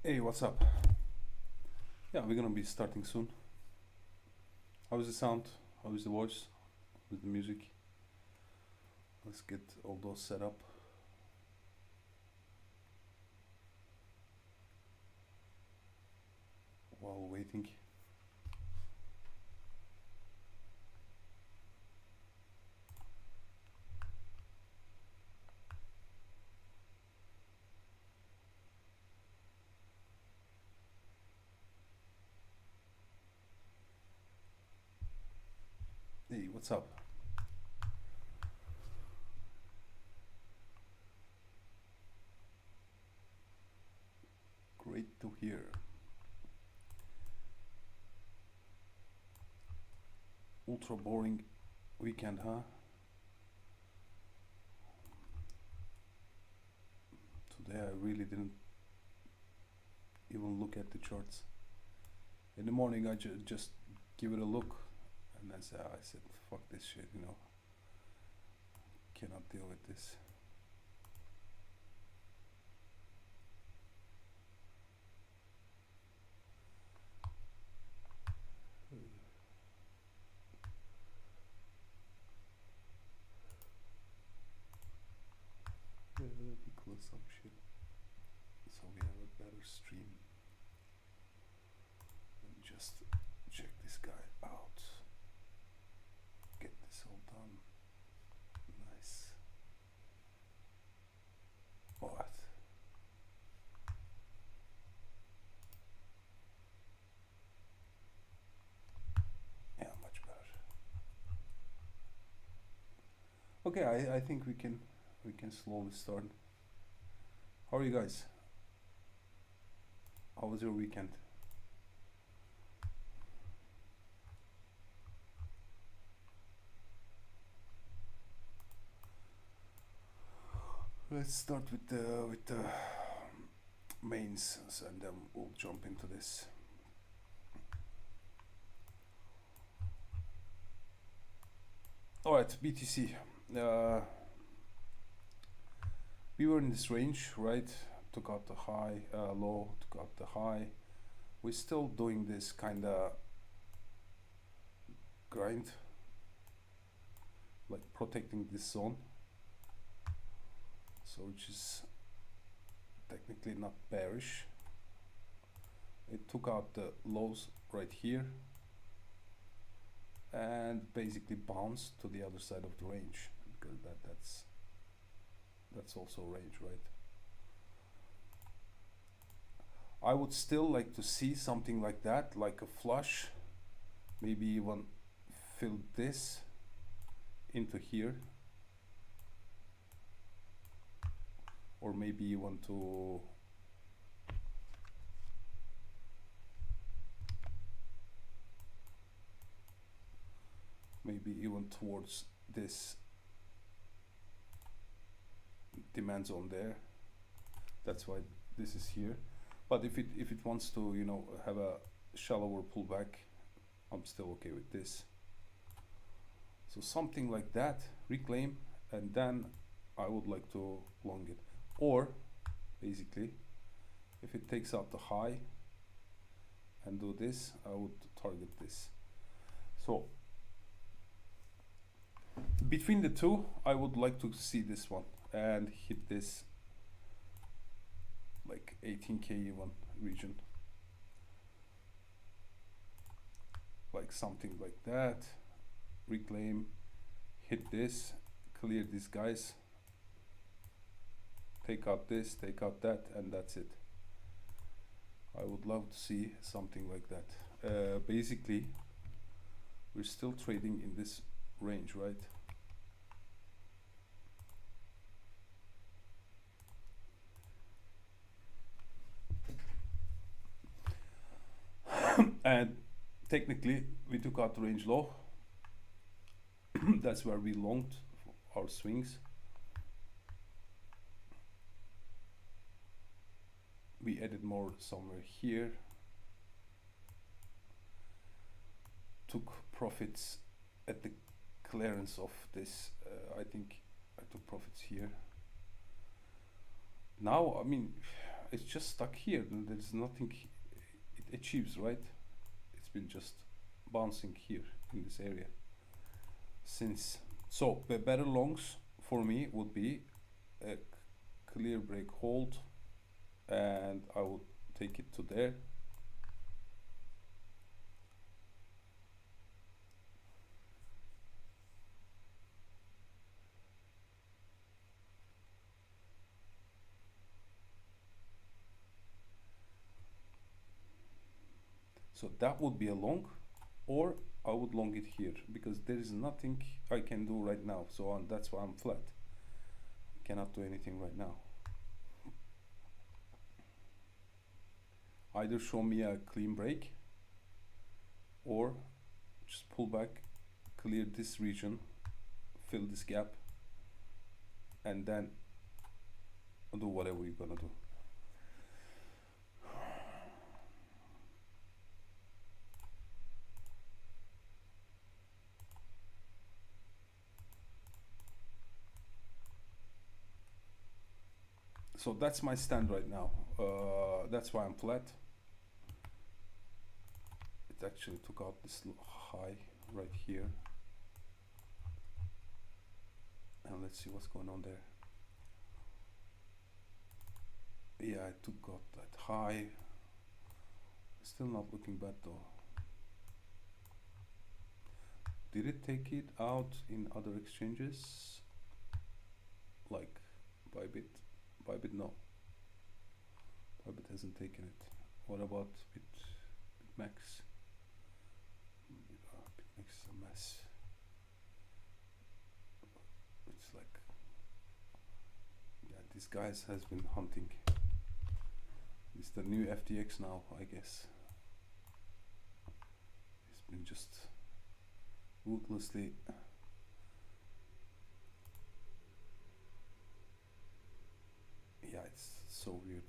Hey, what's up? Yeah, we're gonna be starting soon. How is the sound? How is the voice? With the music? Let's get all those set up. While waiting. Hey, what's up? Great to hear. Ultra boring weekend, huh? Today I really didn't even look at the charts. In the morning I just give it a look and I said, fuck this shit, Cannot deal with this. Let me close some shit so we have a better stream. Let me just check this guy out. Get this all done. Nice. What? Yeah, much better. Okay, I think we can slowly start. How are you guys? How was your weekend? Let's start with the mains, and then we'll jump into this. All right, BTC. We were in this range, right? Took out the high, low, took out the high. We're still doing this kind of grind, like protecting this zone. So which is technically not bearish. It took out the lows right here and basically bounced to the other side of the range, because that's also range, right? I would still like to see something like that, like a flush, maybe even fill this into here, or maybe you want to maybe even towards this demand zone there. That's why this is here. But if it wants to, have a shallower pullback, I'm still okay with this. So something like that, reclaim, and then I would like to long it. Or basically, if it takes out the high and do this, I would target this. So between the two, I would like to see this one and hit this like 18k even region, like something like that. Reclaim, hit this, clear these guys, take out this, take out that, and that's it. I would love to see something like that. Basically, we're still trading in this range, right? And technically we took out the range low. That's where we longed our swings. We added more somewhere here, took profits at the clearance of this. I think I took profits here. Now, I mean, it's just stuck here. There's nothing it achieves, right? It's been just bouncing here in this area since. So the better longs for me would be a clear break hold, and I will take it to there. So that would be a long, or I would long it here because there is nothing I can do right now. So that's why I'm flat. Cannot do anything right now. Either show me a clean break or just pull back, clear this region, fill this gap, and then do whatever you're gonna do. So that's my stand right now. That's why I'm flat. It actually took out this high right here. And let's see what's going on there. Yeah, I took out that high. Still not looking bad though. Did it take it out in other exchanges? Like Bybit? Bybit, no. Bybit hasn't taken it. What about BitMEX? BitMEX is a mess. It's like, yeah, this guy has been hunting. It's the new FTX now, I guess. It's been just ruthlessly yeah, it's so weird.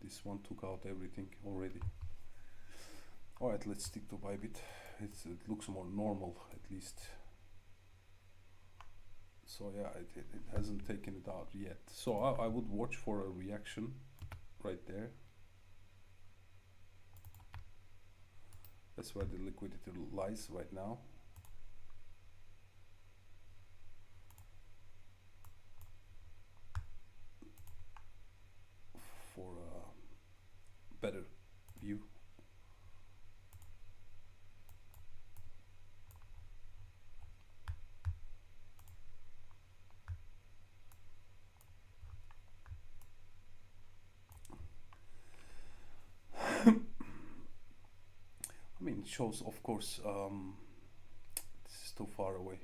This one took out everything already. Alright, let's stick to Bybit. It looks more normal at least. So yeah, it hasn't taken it out yet. So I would watch for a reaction right there. That's where the liquidity lies right now. For a better view. I mean, it shows, of course, this is too far away.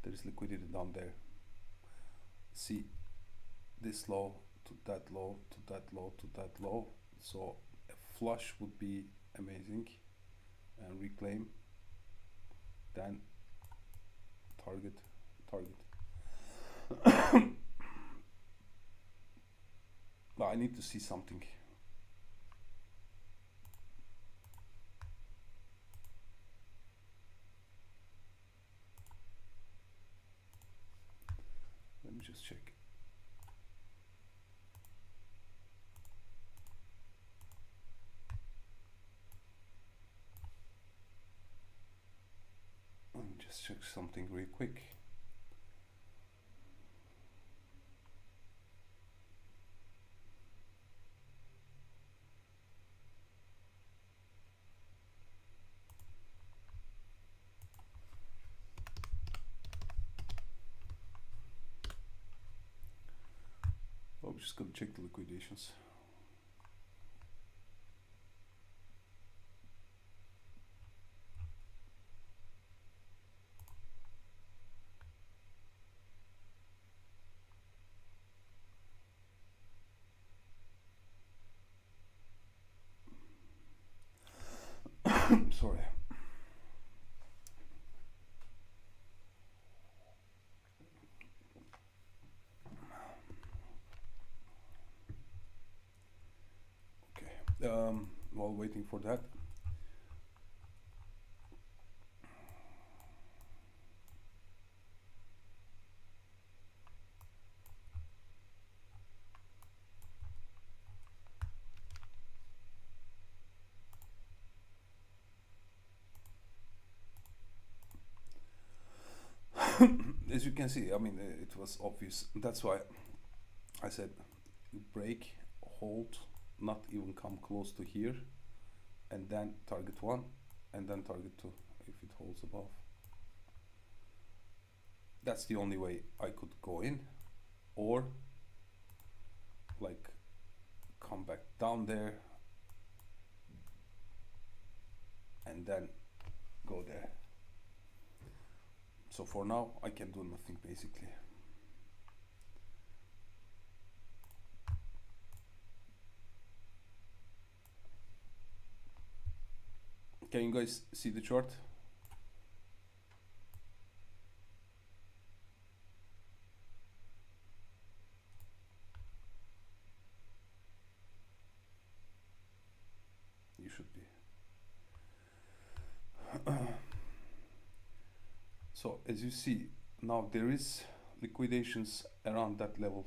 There is liquidity down there. See this low to that low to that low to that low. So a flush would be amazing, and reclaim. Then target. But I need to see something. Let me just check. Let me just check something real quick. I'm just gonna check the liquidations. Sorry. Okay. While waiting for that, as you can see, I mean, it was obvious. That's why I said break, hold, not even come close to here, and then target 1, and then target 2 if it holds above. That's the only way I could go in, or like come back down there and then go there. So for now I can do nothing basically. Can you guys see the chart? You should be. So as you see, now there is liquidations around that level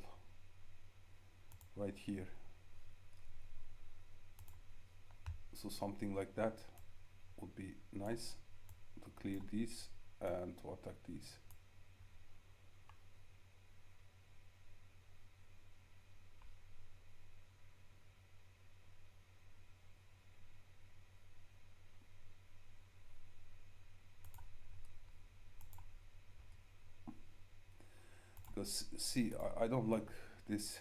right here. So something like that would be nice to clear these and to attack these. Because see, I don't like this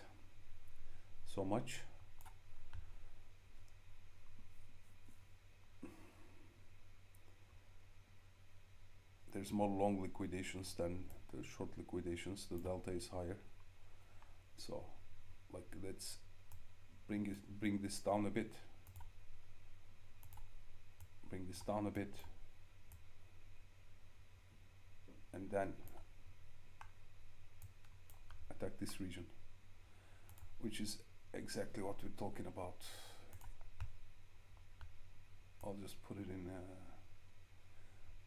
so much. There's more long liquidations than the short liquidations. The delta is higher. So like let's bring this down a bit. Bring this down a bit. And then attack this region, which is exactly what we're talking about. I'll just put it in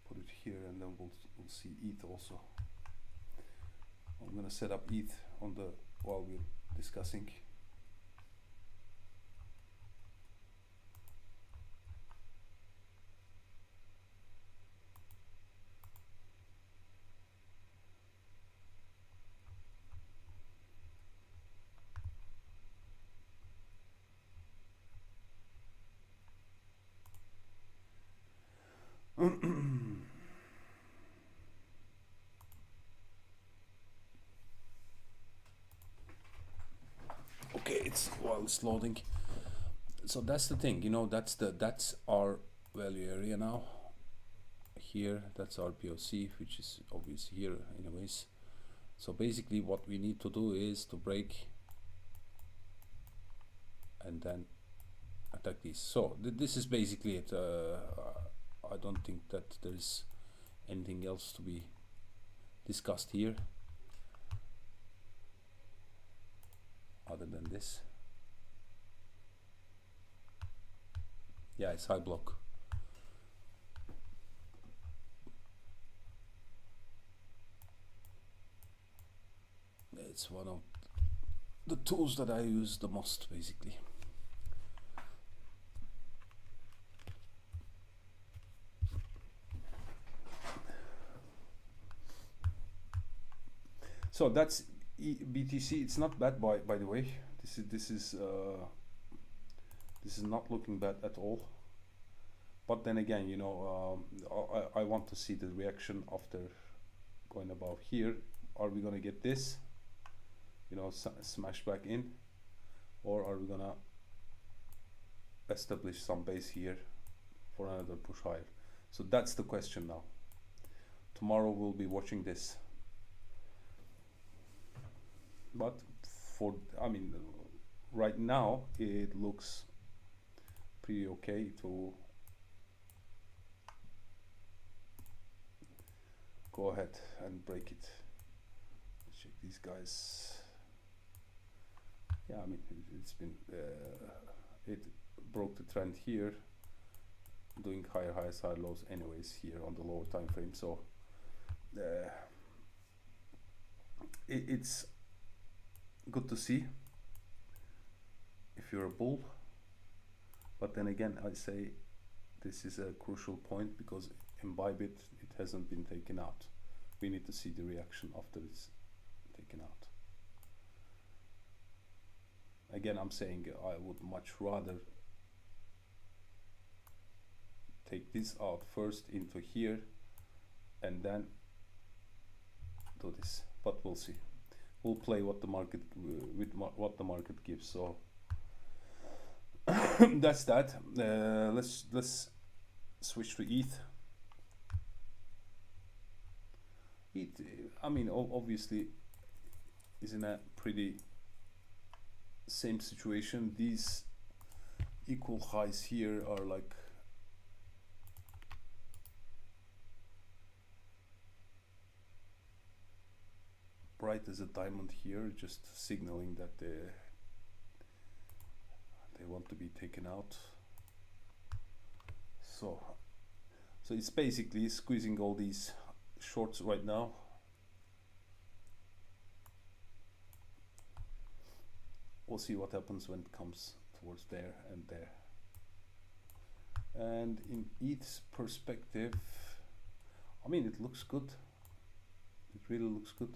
put it here, and then we'll see ETH also. I'm gonna set up ETH on the while we're discussing. Okay, it's loading. So that's the thing, you know, that's our value area now. Here, that's our POC, which is obvious here anyways. So basically what we need to do is to break and then attack these. So this is basically it. I don't think that there's anything else to be discussed here other than this. Yeah, it's high block. It's one of the tools that I use the most basically. So that's BTC. It's not bad by the way. This is not looking bad at all. But then again, you know, I want to see the reaction after going above here. Are we gonna get this, you know, smash back in, or are we gonna establish some base here for another push higher? So that's the question now. Tomorrow we'll be watching this. But for, I mean, right now it looks pretty okay to go ahead and break it. Let's check these guys. Yeah, I mean, it's been it broke the trend here, doing higher highs, higher lows anyways here on the lower time frame. So it's good to see if you're a bull, but then again I say this is a crucial point because in Bybit it hasn't been taken out. we need to see the reaction after it's taken out. Again, I'm saying I would much rather take this out first into here and then do this, but we'll see. We'll play what the market what the market gives. So that's that. Let's switch to ETH. ETH, I mean, obviously is in a pretty same situation. These equal highs here are like bright as a diamond here, just signaling that they want to be taken out. So it's basically squeezing all these shorts right now. We'll see what happens when it comes towards there and there. And in ETH's perspective, I mean, it looks good. It really looks good.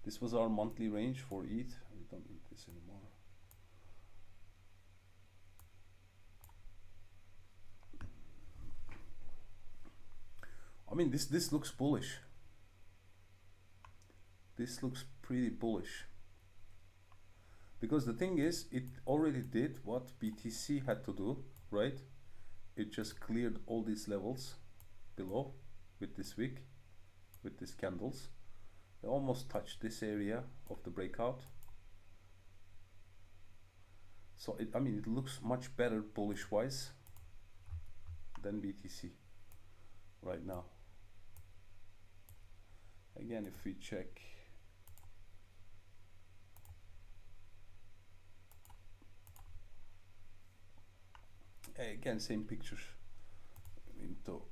This was our monthly range for ETH. We don't need this anymore. I mean, this looks bullish. This looks pretty bullish. Because the thing is, it already did what BTC had to do, right? It just cleared all these levels below with this wick, with these candles. They almost touched this area of the breakout. So I mean, it looks much better bullish wise than BTC right now. Again, if we check again, same pictures into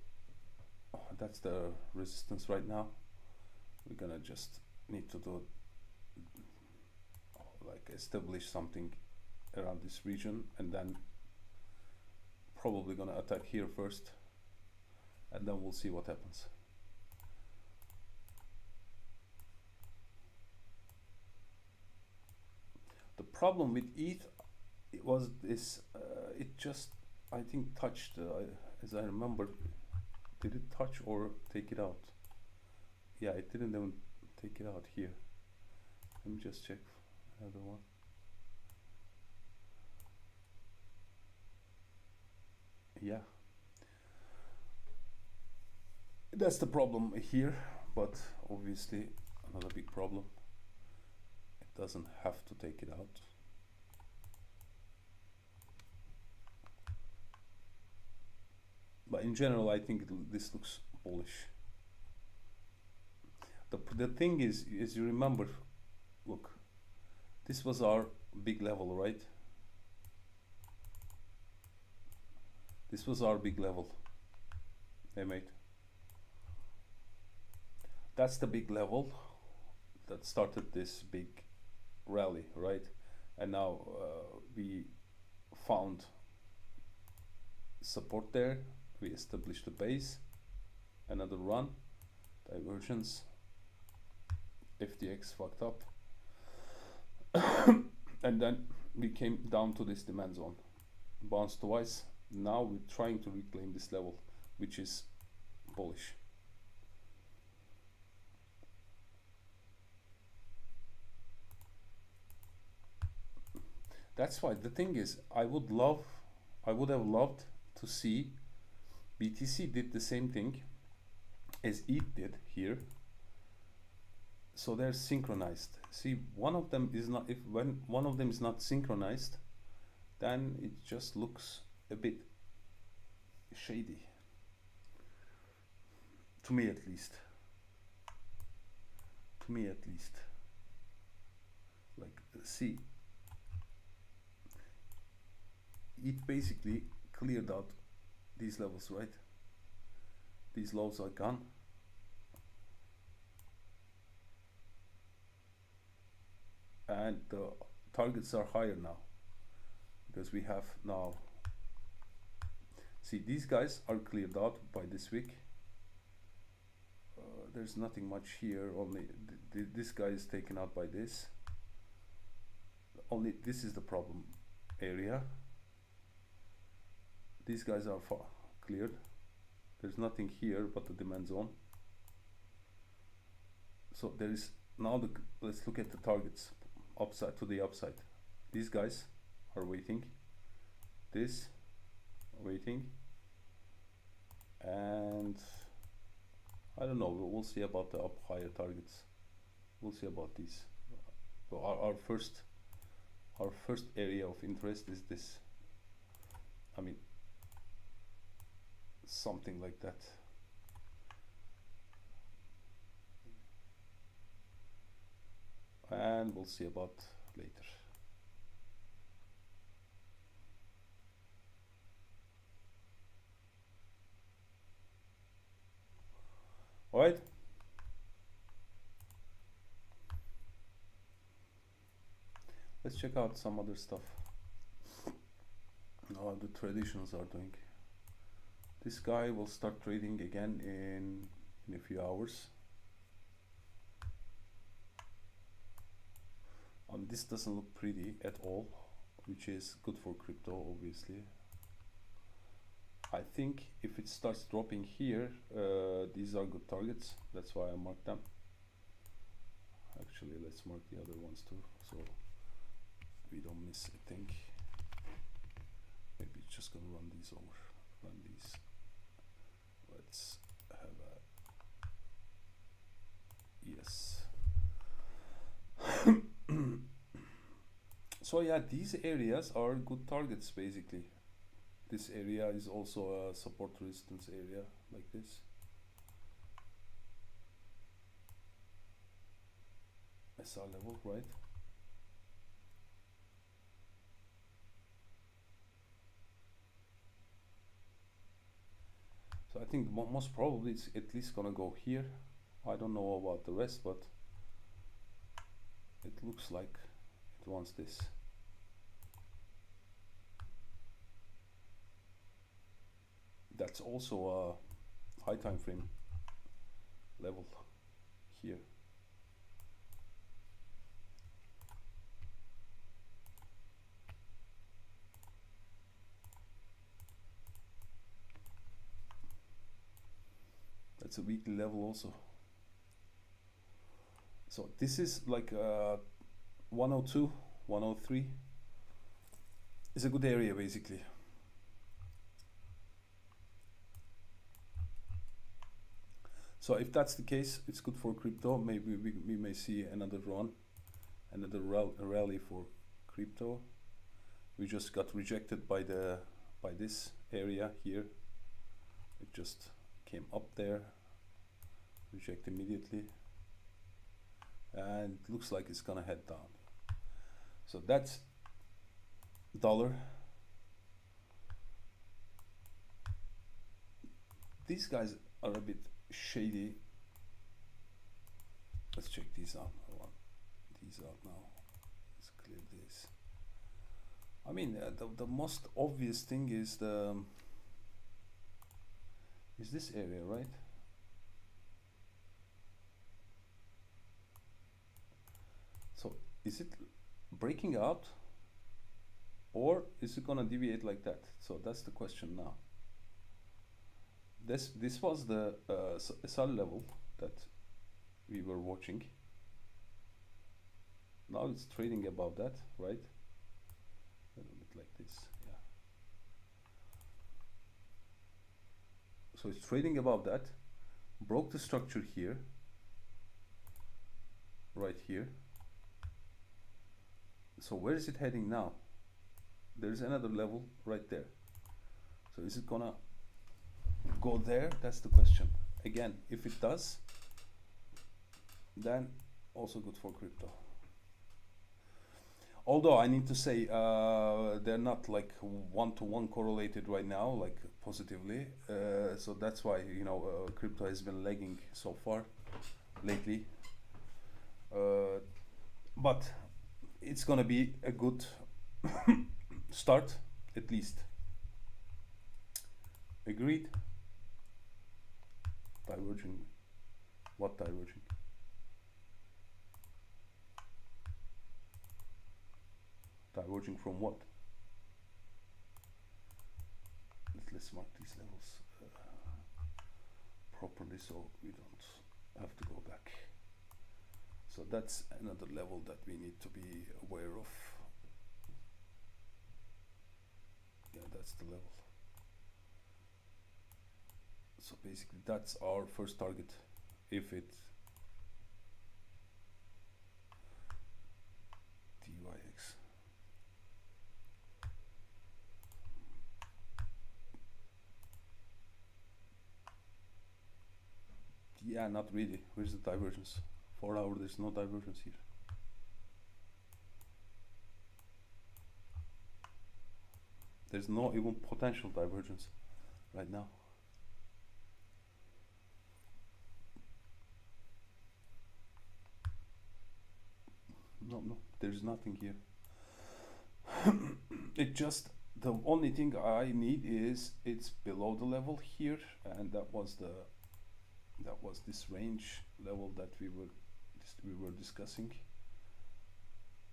that's the resistance right now. We're gonna just need to do like establish something around this region, and then probably gonna attack here first, and then we'll see what happens. The problem with ETH, it was this it just, I think, touched as I remember, did it touch or take it out? Yeah, it didn't even take it out here. Let me just check another one. Yeah, that's the problem here, but obviously another big problem. It doesn't have to take it out. But in general, I think this looks bullish. The thing is, as you remember, look, this was our big level, right? This was our big level. Hey mate, that's the big level that started this big rally, right? And now we found support there. We established the base, another run, divergence, FTX fucked up, and then we came down to this demand zone, bounced twice. Now we're trying to reclaim this level, which is bullish. That's why the thing is, I would have loved to see BTC did the same thing as ETH did here. So they're synchronized. See, one of them is not, when one of them is not synchronized, then it just looks a bit shady. To me at least. To me at least. Like, see, it basically cleared out these levels, right? These lows are gone. And the targets are higher now, because we have now, see, these guys are cleared out by this wick, there's nothing much here. Only this guy is taken out by this. Only this is the problem area. These guys are far cleared. There's nothing here but the demand zone. So there is now let's look at the targets upside to the upside. These guys are waiting. This waiting, and I don't know. We'll see about the up higher targets. We'll see about these. So our first area of interest is this. I mean, something like that. And we'll see about later. All right. Let's check out some other stuff. How the traditionals are doing. This guy will start trading again in a few hours. This doesn't look pretty at all, which is good for crypto, obviously. I think if it starts dropping here, these are good targets. That's why I marked them. Actually, let's mark the other ones too, so we don't miss a thing. Maybe it's just gonna run these over. Run these. Let's have a yes. So yeah, these areas are good targets basically. This area is also a support resistance area like this. SR level, right? So I think most probably it's at least gonna go here. I don't know about the rest, but it looks like it wants this. That's also a high time frame level here. That's a weekly level also. So this is like 102, 103 is a good area basically. So if that's the case, it's good for crypto. Maybe we may see another run, another rally for crypto. We just got rejected by this area here. It just came up there, reject immediately, and it looks like it's gonna head down. So that's dollar. These guys are a bit shady. Let's check these out. I want these out now. Let's clear this. I mean, the most obvious thing is this area, right? So is it breaking out, or is it gonna deviate like that? So that's the question now. This was the SR level that we were watching. Now it's trading above that, right? A little bit like this, yeah. So it's trading above that, broke the structure here, right here. So where is it heading now? There's another level right there. So is it gonna go there? That's the question. Again, if it does, then also good for crypto. Although I need to say they're not like one-to-one correlated right now, like positively. So that's why, you know, crypto has been lagging so far lately. But it's gonna be a good start, at least. Agreed. Diverging What diverging? Diverging from what? Let's mark these levels properly so we don't have to go back. So that's another level that we need to be aware of. Yeah, that's the level. So basically that's our first target. If it dyx, yeah, not really. Where's the divergence? 4 hour, there's no divergence here. There's no even potential divergence right now. No, there's nothing here. It just, the only thing I need is it's below the level here, and that was this range level that we were discussing,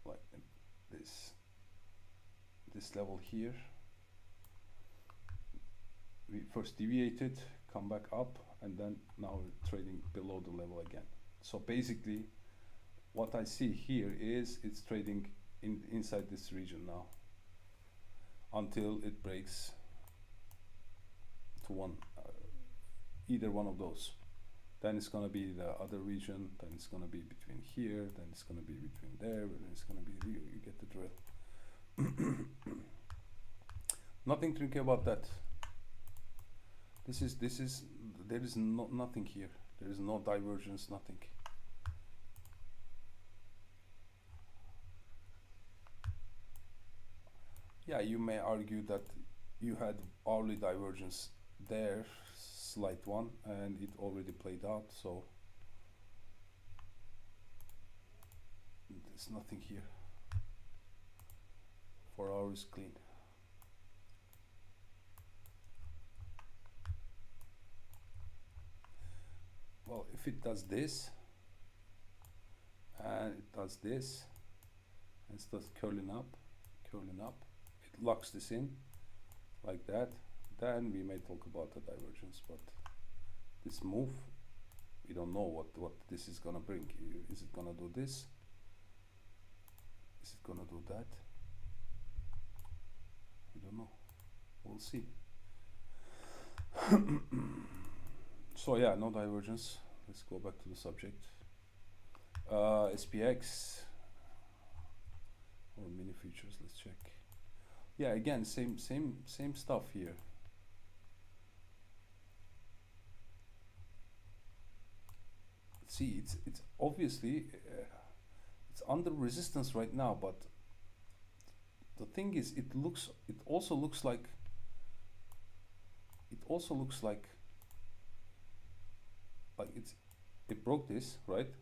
like this level here. We first deviated, come back up, and then now we're trading below the level again. So basically what I see here is it's trading inside this region now until it breaks to either one of those. Then it's gonna be the other region, then it's gonna be between here, then it's gonna be between there, and it's gonna be, you get the drill. Nothing tricky about that. There is nothing here. There is no divergence, nothing. Yeah, you may argue that you had hourly divergence there, slight one, and it already played out, so there's nothing here. 4 hours clean. Well, if it does this, and it does this, and it starts curling up, it locks this in, like that, then we may talk about the divergence, but this move, we don't know what this is gonna bring. Is it gonna do this? Is it gonna do that? We don't know. We'll see. So yeah, no divergence. Let's go back to the subject. SPX or mini futures. Let's check. Yeah, again, same stuff here. See, it's obviously it's under resistance right now, but the thing is, it also looks like it broke this, right?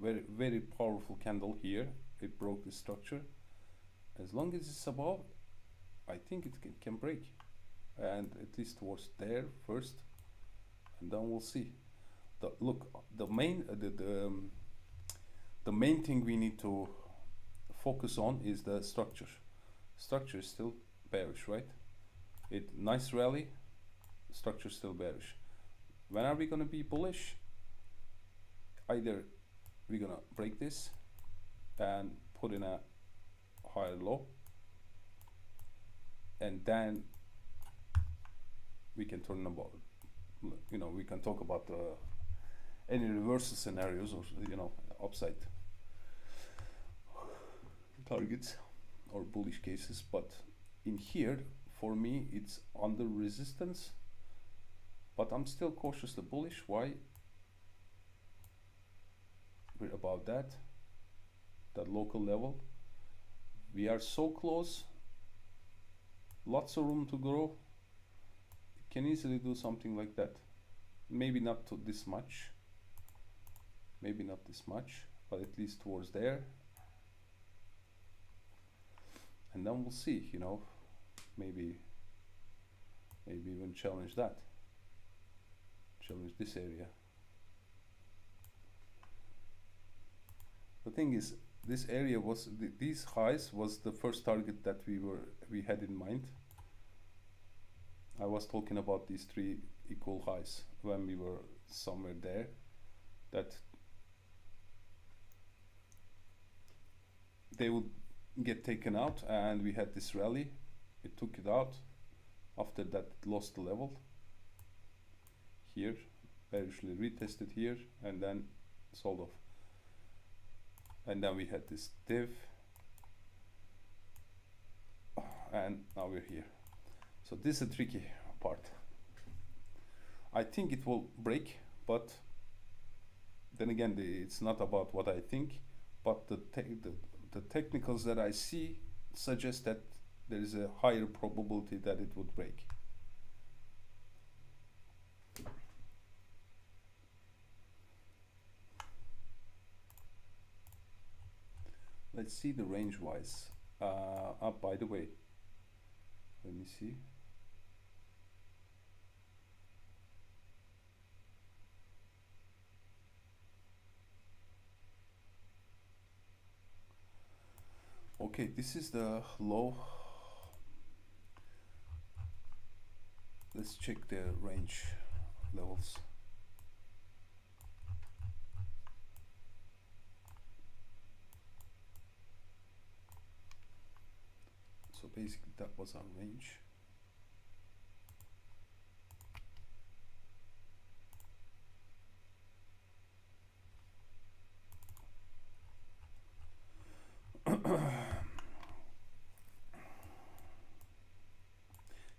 Very powerful candle here. It broke the structure. As long as it's above, I think it can break, and at least towards there first, and then we'll see. The main thing we need to focus on is the structure. Structure is still bearish, right? Nice rally, structure still bearish. When are we gonna be bullish? Either we're gonna break this and put in a higher low, and then we can turn about, we can talk about any reversal scenarios, or upside targets or bullish cases. But in here, for me, it's under resistance, but I'm still cautiously bullish. Why? We're above that local level. We are so close, lots of room to grow. It can easily do something like that. Maybe not to this much, but at least towards there. And then we'll see, maybe even challenge this area. The thing is, this area was these highs was the first target that we had in mind. I was talking about these three equal highs when we were somewhere there, that they would get taken out, and we had this rally. It took it out. After that, it lost the level here, bearishly retested here, and then sold off. And then we had this div, and now we're here. So this is a tricky part. I think it will break, but then again, it's not about what I think, but the technicals that I see suggest that there is a higher probability that it would break. Let's see the range wise. By the way, let me see. Okay, this is the low. Let's check the range levels. So basically that was our range.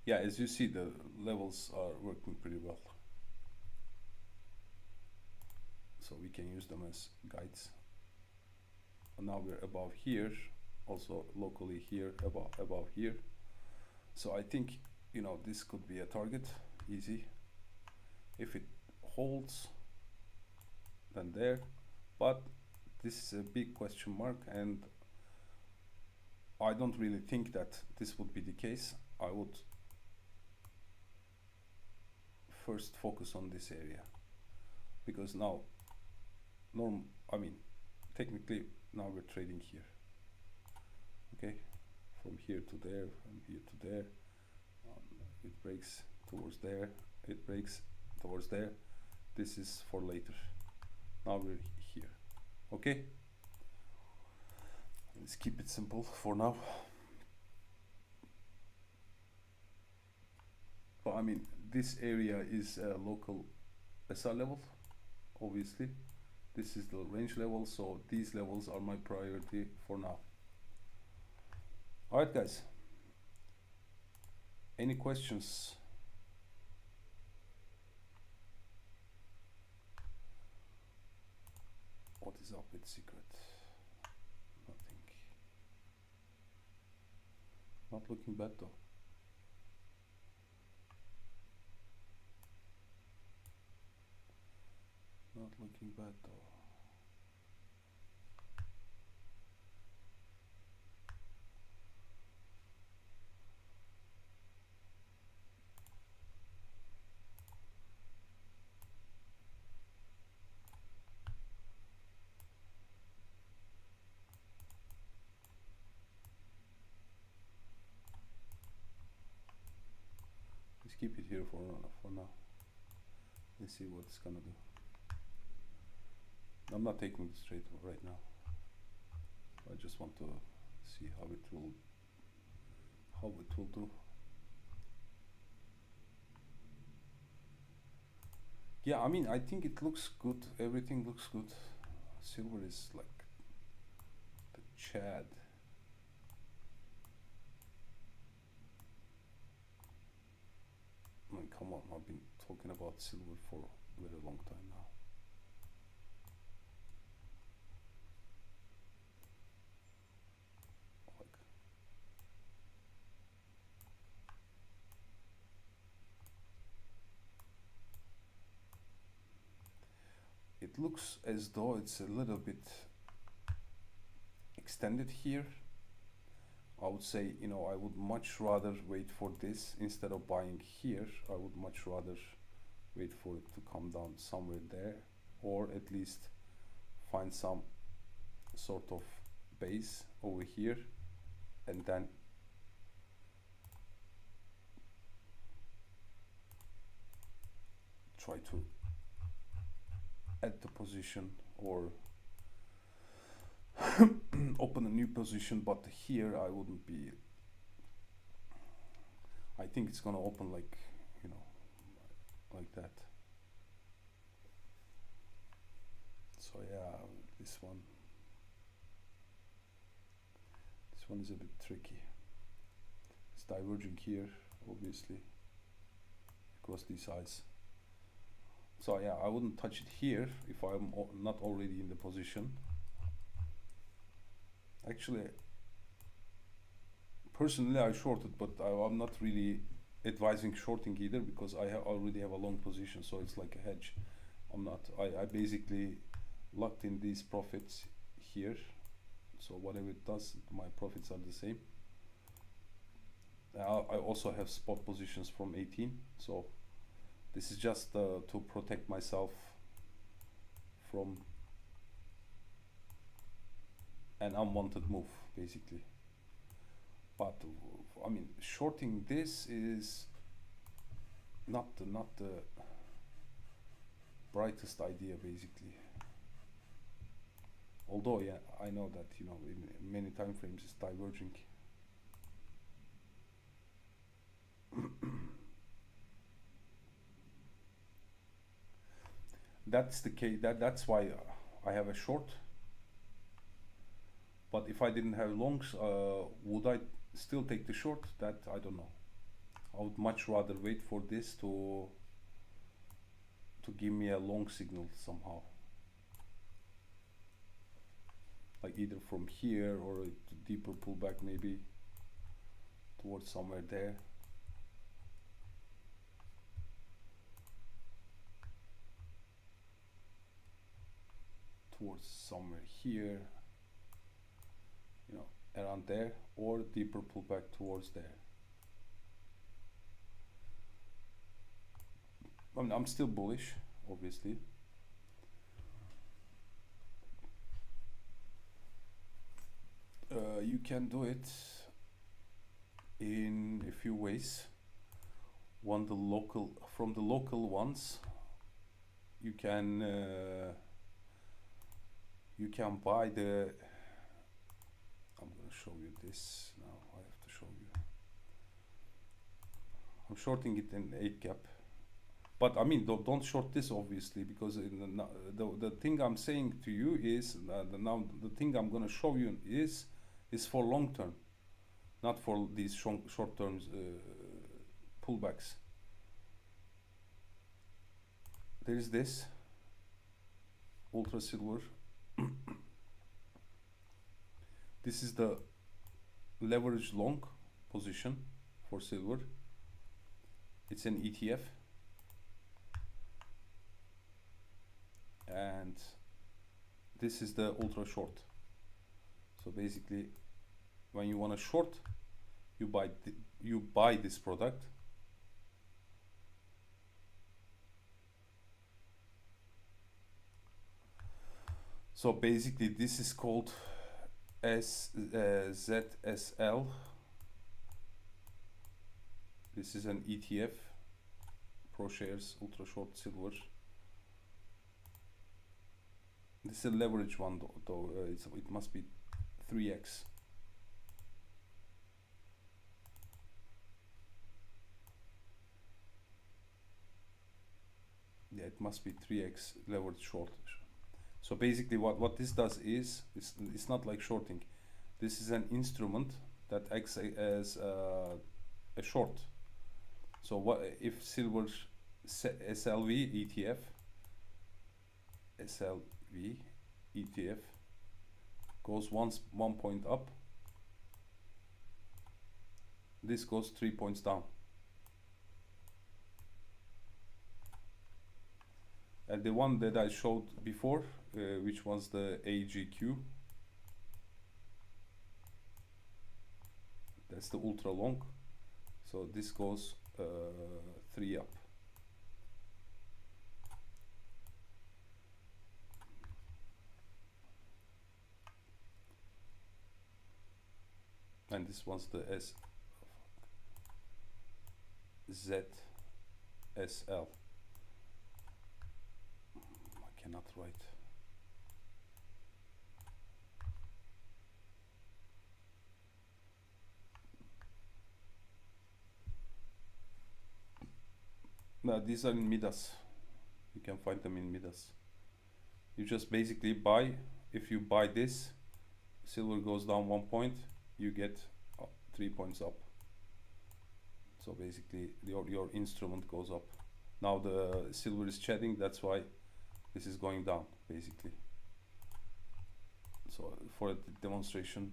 Yeah, as you see, the levels are working pretty well. So we can use them as guides. And now we're above here, also locally here, above here. So I think, you know, this could be a target, easy. If it holds, then there. But this is a big question mark, and I don't really think that this would be the case. I would first focus on this area, because now technically now we're trading here. Okay, from here to there, from here to there. It breaks towards there, it breaks towards there. This is for later. Now we're here. Okay, let's keep it simple for now. But I mean, this area is a local SR level, obviously. This is the range level, so these levels are my priority for now. All right, guys. Any questions? What is up with Secret? Nothing. Not looking bad though. Not looking bad though. Let's keep it here for now. Let's see what it's gonna do. I'm not taking it straight right now. I just want to see how it will do. Yeah, I mean, I think it looks good. Everything looks good. Silver is like the Chad. I mean, come on, I've been talking about silver for a very long time now. It looks as though it's a little bit extended here. I would say, you know, I would much rather wait for this instead of buying here. I would much rather wait for it to come down somewhere there, or at least find some sort of base over here, and then try to add the position or open a new position, but here I wouldn't be. I think it's gonna open like, you know, like that. So yeah, this one is a bit tricky. It's diverging here, obviously, across these eyes. So yeah, I wouldn't touch it here if I'm not already in the position. Actually, personally I shorted, but I'm not really advising shorting either, because I already have a long position, so it's like a hedge. I basically locked in these profits here, so whatever it does, my profits are the same. I also have spot positions from 18, so this is just to protect myself from an unwanted move, basically. But I mean, shorting this is not the brightest idea, basically. Although yeah, I know that, you know, in many time frames it's diverging. That's the case. That's why I have a short. But if I didn't have longs, would I still take the short? That I don't know. I would much rather wait for this to give me a long signal somehow, like either from here or a deeper pullback, maybe towards somewhere there. Towards somewhere here, you know, around there, or deeper pullback towards there. I mean, I'm still bullish, obviously. You can do it in a few ways. One, from the local ones, you can buy the. I'm gonna show you this now. I have to show you. I'm shorting it in 8 gap, but I mean, don't short this, obviously, because the thing I'm saying to you is the thing I'm gonna show you is for long term, not for these short term pullbacks. There is this ultra silver. This is the leverage long position for silver. It's an ETF, and this is the ultra short. So basically, when you want to short, you buy this product. So basically, this is called ZSL. This is an ETF, ProShares Ultra Short Silver. This is a leverage one, though it must be 3x. Yeah, it must be 3x leverage short. So basically what this does is, it's not like shorting. This is an instrument that acts as a short. So what if silver SLV ETF goes one point up, this goes 3 points down. And the one that I showed before, which was the AGQ, that's the ultra long. So this goes 3 up. and this one's the ZSL. I cannot write. No, these are in Midas. You can find them in Midas. You just basically buy. If you buy this, silver goes down 1 point, you get 3 points up. So basically your instrument goes up. Now the silver is shedding, that's why this is going down basically. So for a demonstration,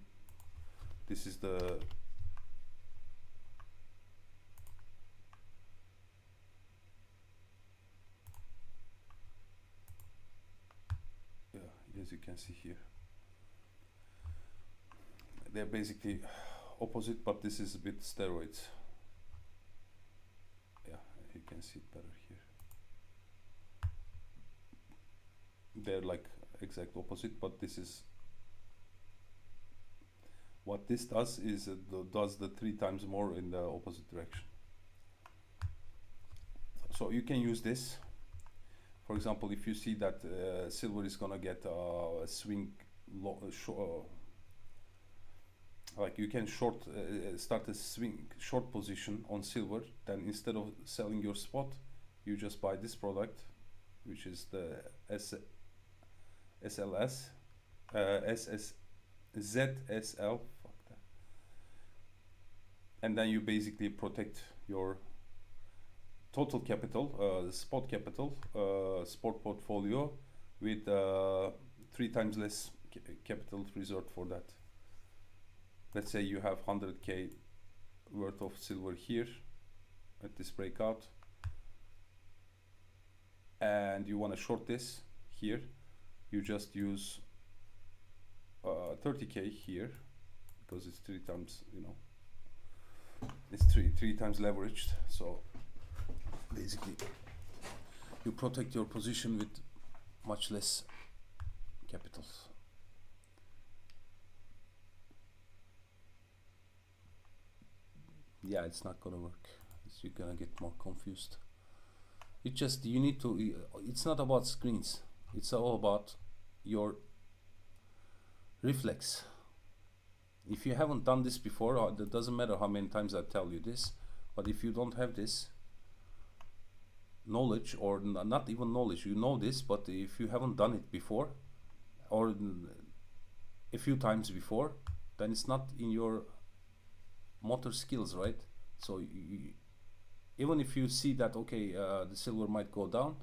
this is the as you can see here, they're basically opposite, but this is with steroids. Yeah, you can see it better here. They're like exact opposite, but this is what this does is it does the 3 times more in the opposite direction. So you can use this. For example, if you see that silver is gonna get a swing, like you can start a swing short position on silver, then instead of selling your spot, you just buy this product, which is the ZSL, fuck that. And then you basically protect your total capital, spot capital, sport portfolio with 3 times less capital reserved for that. Let's say you have 100k worth of silver here at this breakout, and you want to short this here. You just use 30k here because it's 3 times, you know, it's three times leveraged. So basically you protect your position with much less capital. Yeah, it's not gonna work. You're gonna get more confused. It just, you need to, it's not about screens, it's all about your reflex. If you haven't done this before, it doesn't matter how many times I tell you this, but if you don't have this knowledge, or not even knowledge, you know this, but if you haven't done it before or a few times before, then it's not in your motor skills, right? So even if you see that, okay, the silver might go down,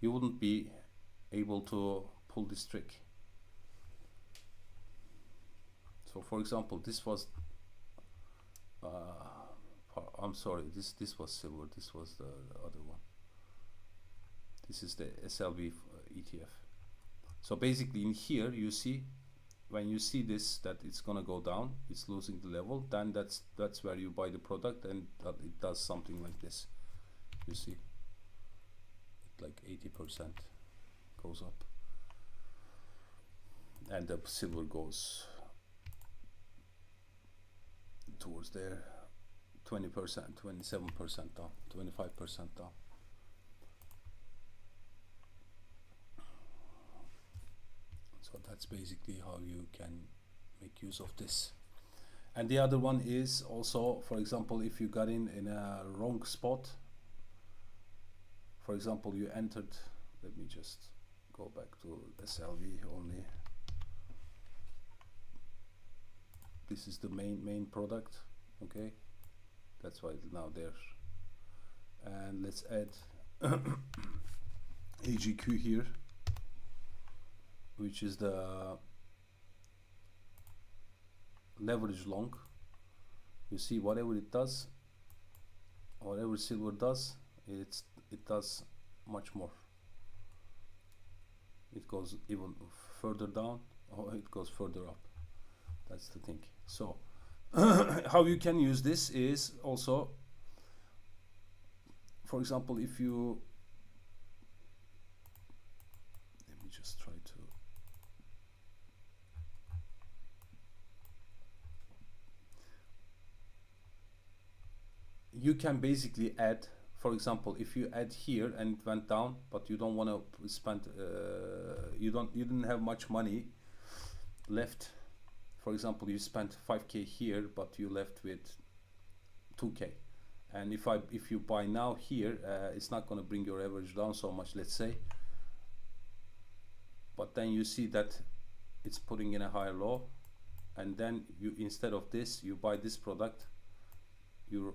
you wouldn't be able to pull this trick. So for example, this was I'm sorry, this was silver, this was the other one. This is the SLV ETF. So basically in here you see, when you see this, that it's gonna go down, it's losing the level, then that's where you buy the product, and it does something like this. You see, like 80% goes up, and the silver goes towards there, 20%, 27% down, 25% down. So that's basically how you can make use of this. And the other one is also, for example, if you got in a wrong spot, for example, you entered, let me just go back to SLV only. This is the main product, okay? That's why it's now there. And let's add AGQ here, which is the leverage long. You see, whatever it does, whatever silver does, it does much more. It goes even further down, or it goes further up. That's the thing. So how you can use this is also, for example, if you, let me just try to, you can basically add, for example, if you add here and it went down, but you don't want to spend, you didn't have much money left. For example, you spent 5k here, but you left with 2k. And if you buy now here, it's not going to bring your average down so much, let's say. But then you see that it's putting in a higher low, and then you, instead of this, you buy this product, you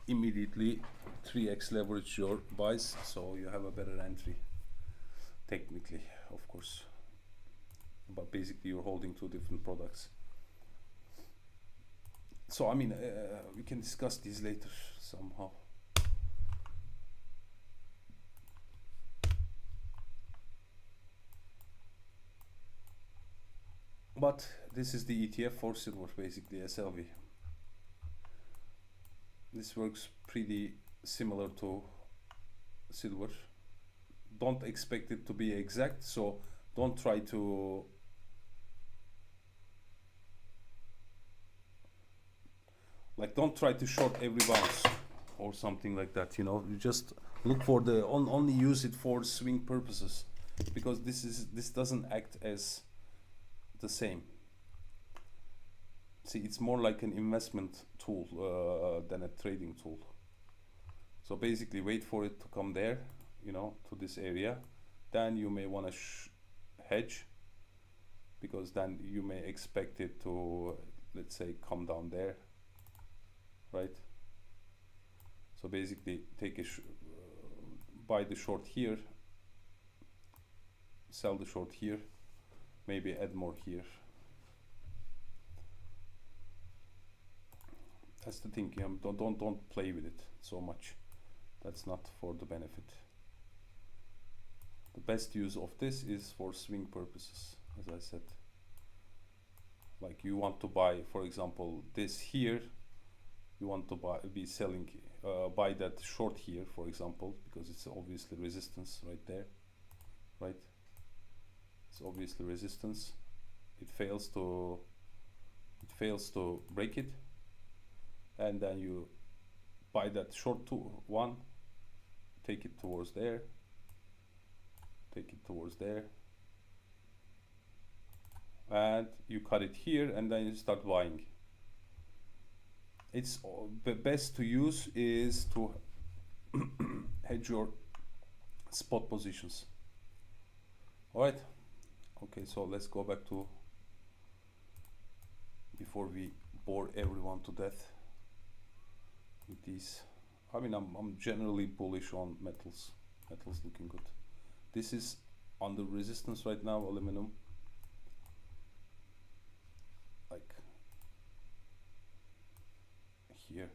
immediately 3x leverage your buys, so you have a better entry technically, of course, but basically you're holding two different products. So I mean, we can discuss these later somehow. But this is the ETF for silver, basically SLV. This works pretty similar to silver. Don't expect it to be exact, so don't try to don't try to short every bounce or something like that, you know. You just look for the only use it for swing purposes, because this doesn't act as the same. See, it's more like an investment tool than a trading tool. So basically wait for it to come there, you know, to this area. Then you may want to hedge, because then you may expect it to, let's say, come down there, right? So basically take a buy the short here, sell the short here, maybe add more here. That's the thing. Don't play with it so much. That's not for the benefit. The best use of this is for swing purposes, as I said. Like you want to buy, for example, this here. You want to be selling, buy that short here, for example, because it's obviously resistance right there, right? It's obviously resistance. It fails to break it, and then you buy that short one, take it towards there, and you cut it here, and then you start buying. It's the best to use is to hedge your spot positions. All right. Okay, so let's go back to, before we bore everyone to death with these. I mean, I'm generally bullish on metals. Metals looking good. This is under resistance right now, aluminum. Like here.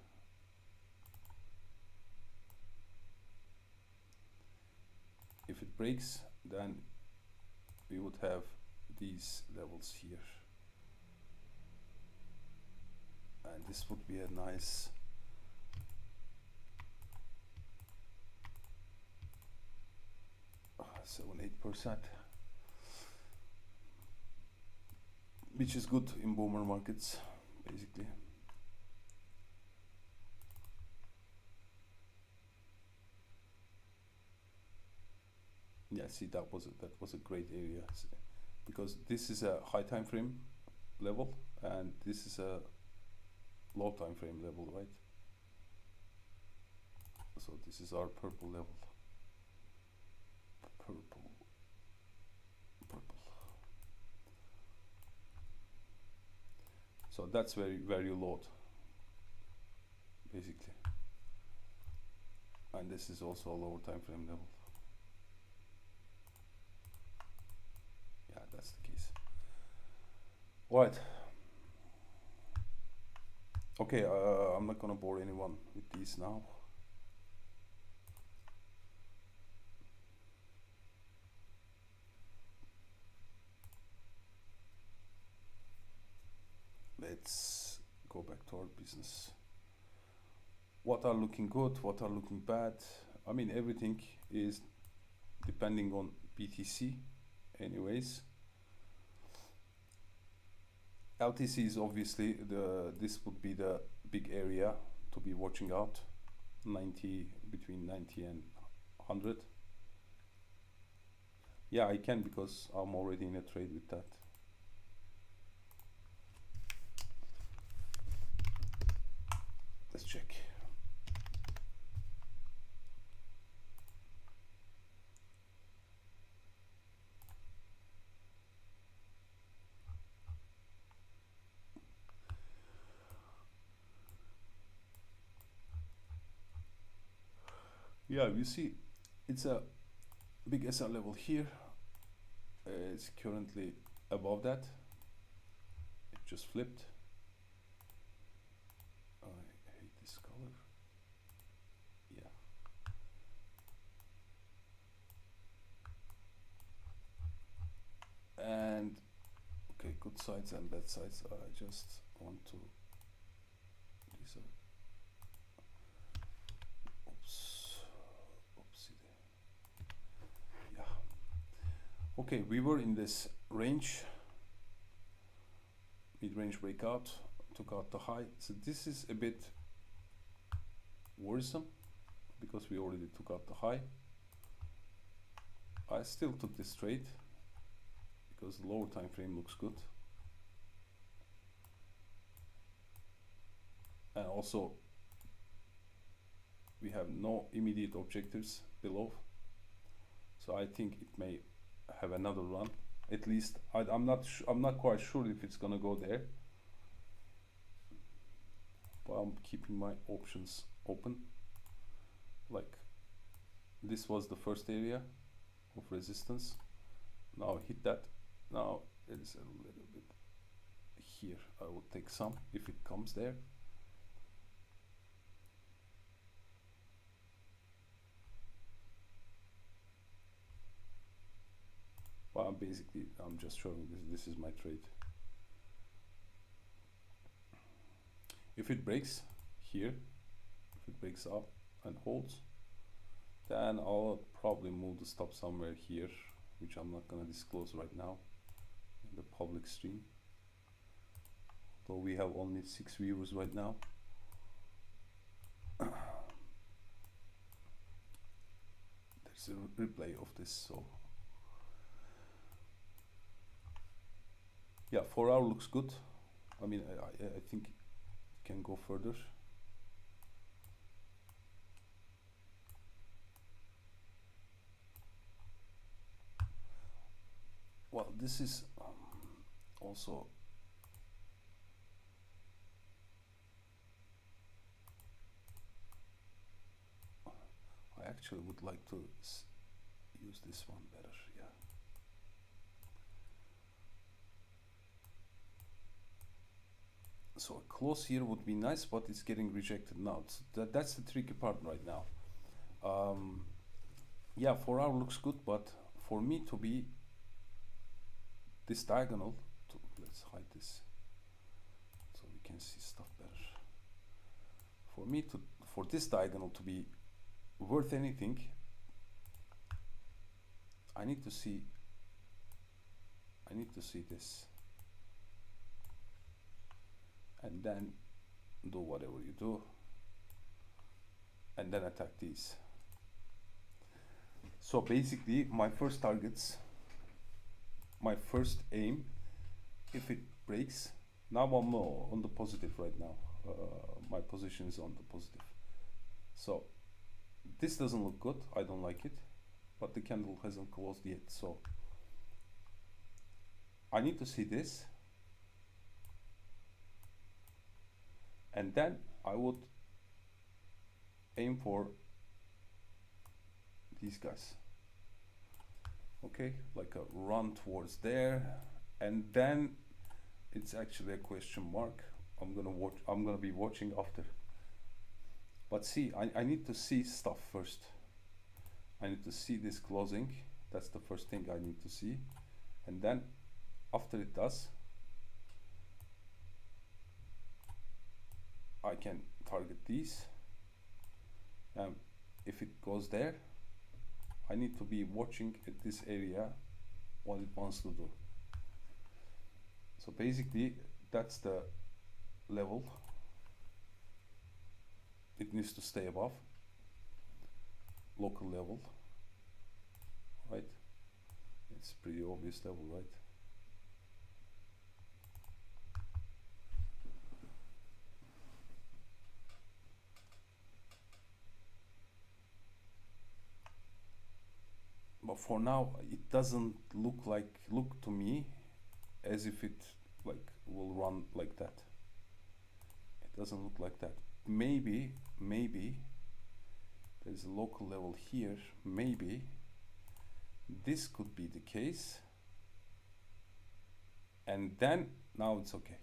If it breaks, then we would have these levels here. And this would be a nice 7-8%, which is good in boomer markets, basically. Yeah, see, that was a great area, because this is a high time frame level and this is a low time frame level, right? So this is our purple level. Purple. So that's where you load, basically. And this is also a lower time frame level. Yeah, that's the case. All right. Okay, I'm not gonna bore anyone with these now. Let's go back to our business. What are looking good? What are looking bad? I mean, everything is depending on BTC anyways. LTC is obviously this would be the big area to be watching out, 90, between 90 and 100. Yeah, I can because I'm already in a trade with that. Let's check. Yeah, you see, it's a big SR level here. It's currently above that. It just flipped. I hate this color. Yeah. And okay, good sides and bad sides. I just want to. These are. Oops. Oopsie there. Yeah. Okay, we were in this range. Mid-range breakout, took out the high. So this is a bit worrisome because we already took out the high. I still took this trade because the lower time frame looks good. And also we have no immediate objectives below. So I think it may have another run. At least I'm not quite sure if it's gonna go there, but I'm keeping my options open. Like this was the first area of resistance. Now hit that. Now it is a little bit here. I will take some if it comes there. Well, basically, I'm just showing this is my trade. If it breaks here, if it breaks up and holds, then I'll probably move the stop somewhere here, which I'm not gonna disclose right now in the public stream. Though we have only 6 viewers right now. There's a replay of this, so. Yeah, 4 hour looks good. I mean, I think it can go further. Well, this is also I actually would like to use this one better. Yeah. So a close here would be nice, but it's getting rejected now. So that's the tricky part right now. Yeah, 4 hour looks good, but for me to be this diagonal, let's hide this so we can see stuff better. For this diagonal to be worth anything, I need to see this, and then do whatever you do, and then attack these. So basically my first targets, my first aim, if it breaks, now I'm on the positive right now. My position is on the positive. So this doesn't look good, I don't like it, but the candle hasn't closed yet. So I need to see this, and then I would aim for these guys. Okay, like a run towards there, and then it's actually a question mark. I'm gonna be watching after. But see, I need to see stuff first. I need to see this closing. That's the first thing I need to see, and then after it does, I can target these. If it goes there, I need to be watching at this area what it wants to do. So basically that's the level. it needs to stay above local level, right? It's pretty obvious level, right? But for now, it doesn't look to me as if it like will run like that. It doesn't look like that. Maybe there's a local level here. Maybe this could be the case, and then now it's okay.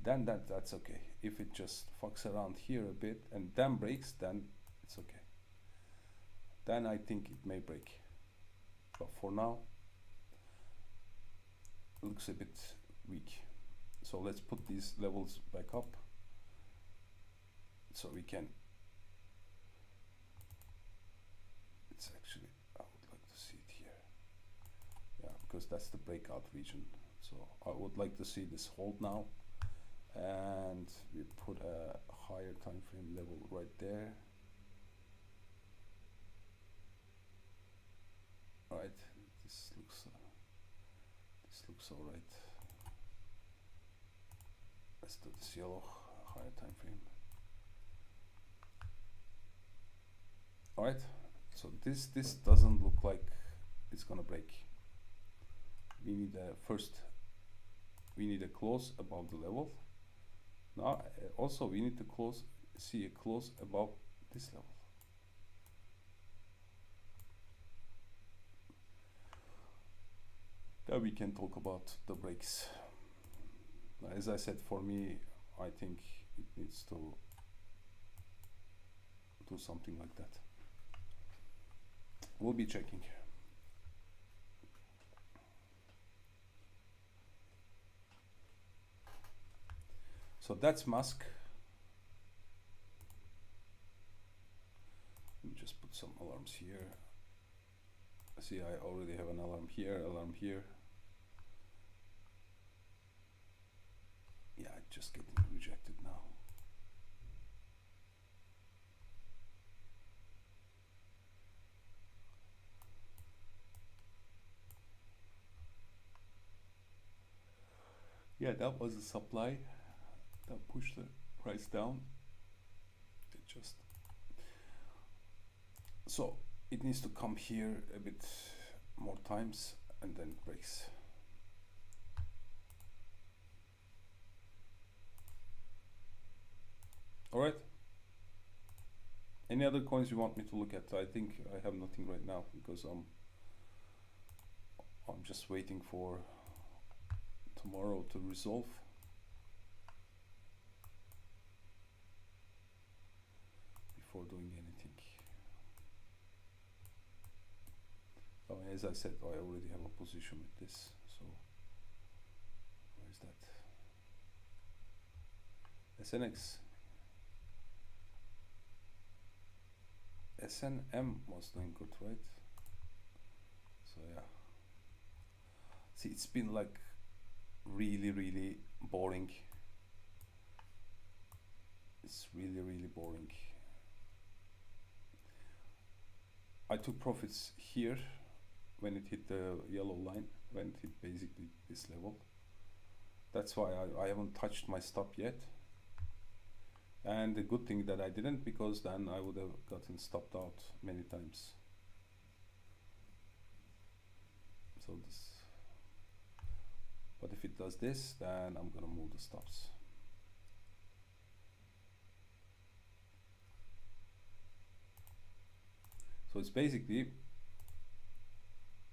Then that's okay. If it just fucks around here a bit and then breaks, then it's okay. Then I think it may break. But for now, it looks a bit weak. So let's put these levels back up so we can. It's actually, I would like to see it here. Yeah, because that's the breakout region. So I would like to see this hold now. And we put a higher time frame level right there. Right, this looks all right. Let's do this yellow, higher time frame. All right, so this doesn't look like it's gonna break. We need a close above the level. Now also we need to see a close above this level. Then we can talk about the breaks. As I said, for me, I think it needs to do something like that. We'll be checking. So that's Musk. Let me just put some alarms here. See, I already have an alarm here, alarm here. Yeah, it's just getting rejected now. Yeah, that was the supply that pushed the price down. It just, so it needs to come here a bit more times and then it breaks. All right. Any other coins you want me to look at? I think I have nothing right now because I'm just waiting for tomorrow to resolve. Before doing anything. Oh, as I said, I already have a position with this, so where is that? SNX. SNM was doing good, right? So yeah. See, it's been like really boring. It's really boring. I took profits here when it hit the yellow line, when it hit basically this level. That's why I haven't touched my stop yet. And the good thing that I didn't, because then I would have gotten stopped out many times. So this, but if it does this, then I'm gonna move the stops. So it's basically,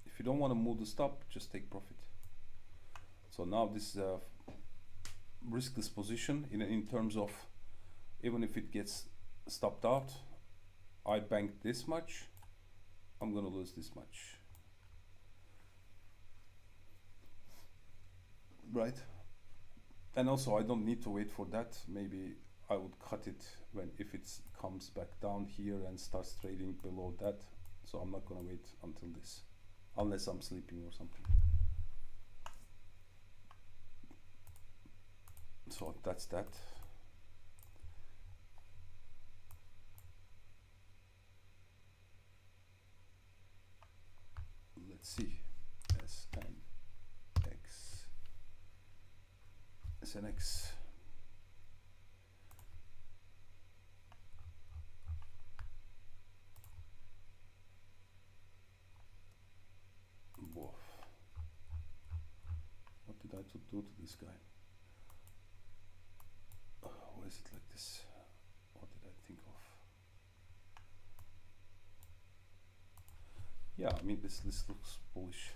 if you don't want to move the stop, just take profit. So now this is a riskless position in terms of, even if it gets stopped out, I banked this much, I'm gonna lose this much. Right? And also I don't need to wait for that. Maybe I would cut it if it comes back down here and starts trading below that. So I'm not gonna wait until this, unless I'm sleeping or something. So that's that. let's see. SNX. Woof. What did I do to this guy? Why is it like this? What did I think of? Yeah, I mean this looks bullish.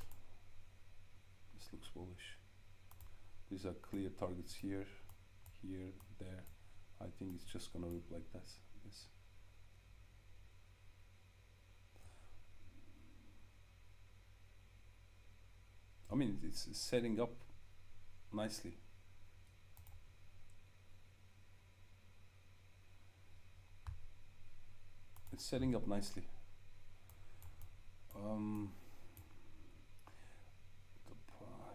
This looks bullish. These are clear targets here, here, there. I think it's just gonna look like this. I mean, it's setting up nicely. It's setting up nicely.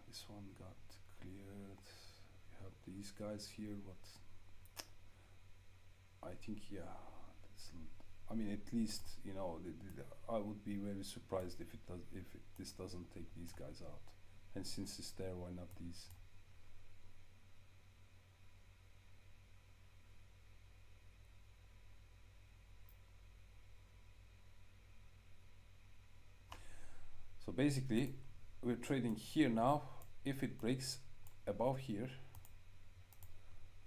This one got cleared. We have these guys here. What? I think, yeah. I mean, at least, you know, I would be very surprised if this doesn't take these guys out. And since it's there, why not these? So basically, we're trading here now. If it breaks above here,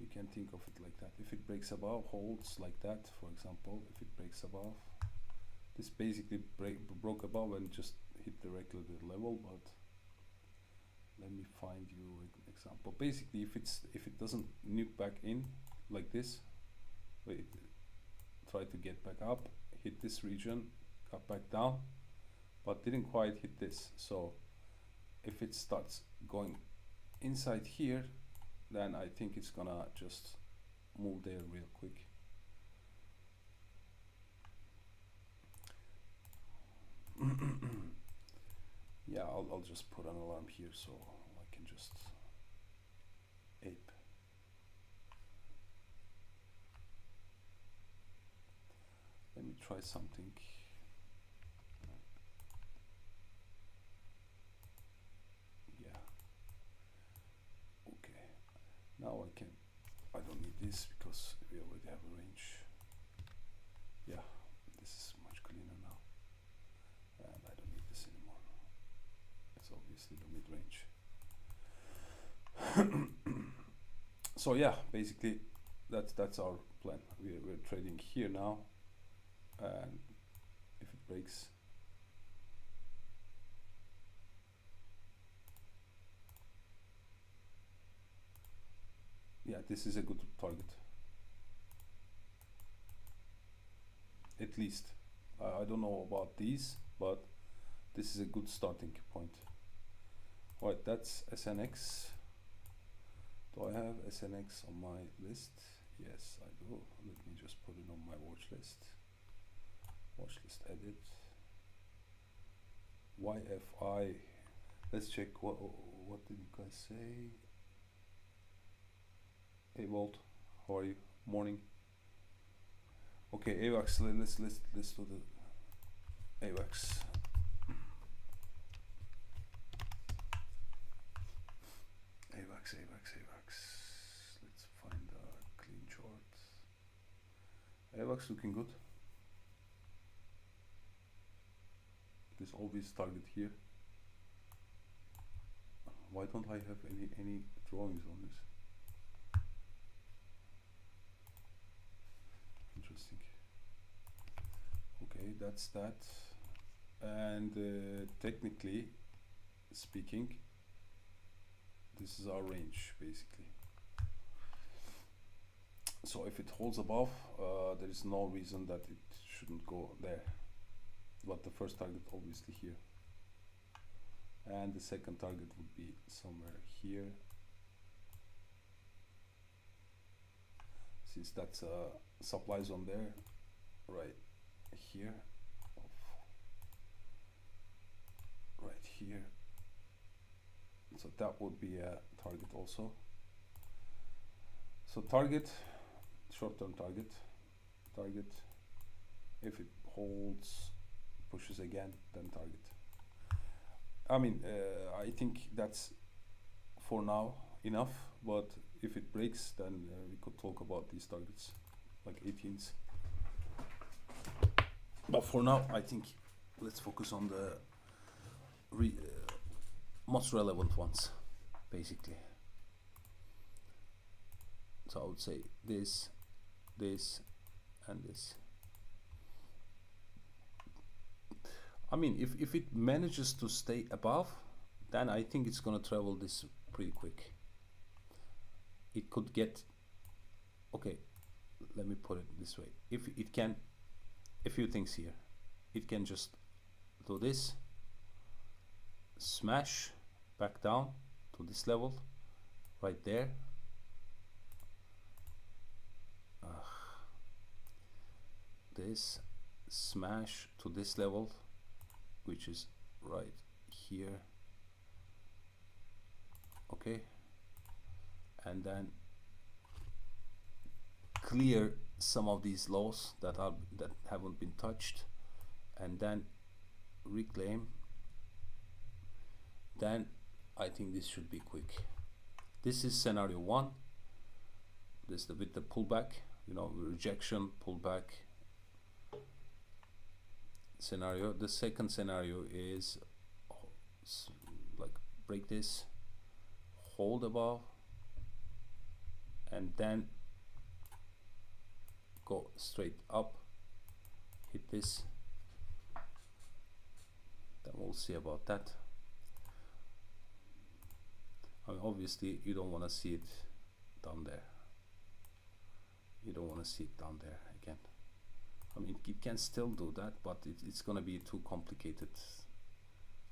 you can think of it like that. If it breaks above, holds like that, for example. If it breaks above, this basically broke above and just hit directly the level. But let me find you an example. Basically, if it doesn't nuke back in like this, wait, try to get back up, hit this region, cut back down, but didn't quite hit this. So if it starts going inside here, then I think it's gonna just move there real quick. Yeah, I'll just put an alarm here so I can just ape. Let me try something. Yeah. Okay. Now I don't need this because we already have a range. Yeah, this is much cleaner now. And I don't need this anymore. It's obviously the mid-range. So yeah, basically that's our plan. We're trading here now, and if it breaks, yeah, this is a good target. At least I don't know about these, but this is a good starting point. Right, that's SNX. Do I have SNX on my list? Yes, I do. Let me just put it on my watch list. Watch list edit. YFI. Let's check what did you guys say? Hey Walt, how are you? Morning. Okay, AVAX. Let's do the AVAX. AVAX. Let's find a clean chart. AVAX looking good. This obvious target here. Why don't I have any drawings on this? Interesting. Okay, that's that. And technically speaking, this is our range basically. So if it holds above, there is no reason that it shouldn't go there. But the first target obviously here, and the second target would be somewhere here, since that's a supply zone there, right here, right here. So that would be a target also. So target, short-term target, if it holds, pushes again, then target. I mean, I think that's for now enough. But if it breaks, then we could talk about these targets, like 18s. But for now, I think let's focus on the most relevant ones, basically. So I would say this, this, and this. I mean, if it manages to stay above, then I think it's gonna travel this pretty quick. It could get, okay, let me put it this way. If it can, a few things here. It can just do this, smash back down to this level, right there. This, smash to this level, which is right here. Okay, and then clear some of these lows that haven't been touched, and then reclaim. Then I think this should be quick. This is scenario one. This with the pullback, you know, rejection, pullback scenario. The second scenario is like break this, hold above, and then go straight up, hit this. Then we'll see about that. I mean, obviously you don't want to see it down there. You don't want to see it down there again. I mean, it can still do that, but it's gonna be too complicated.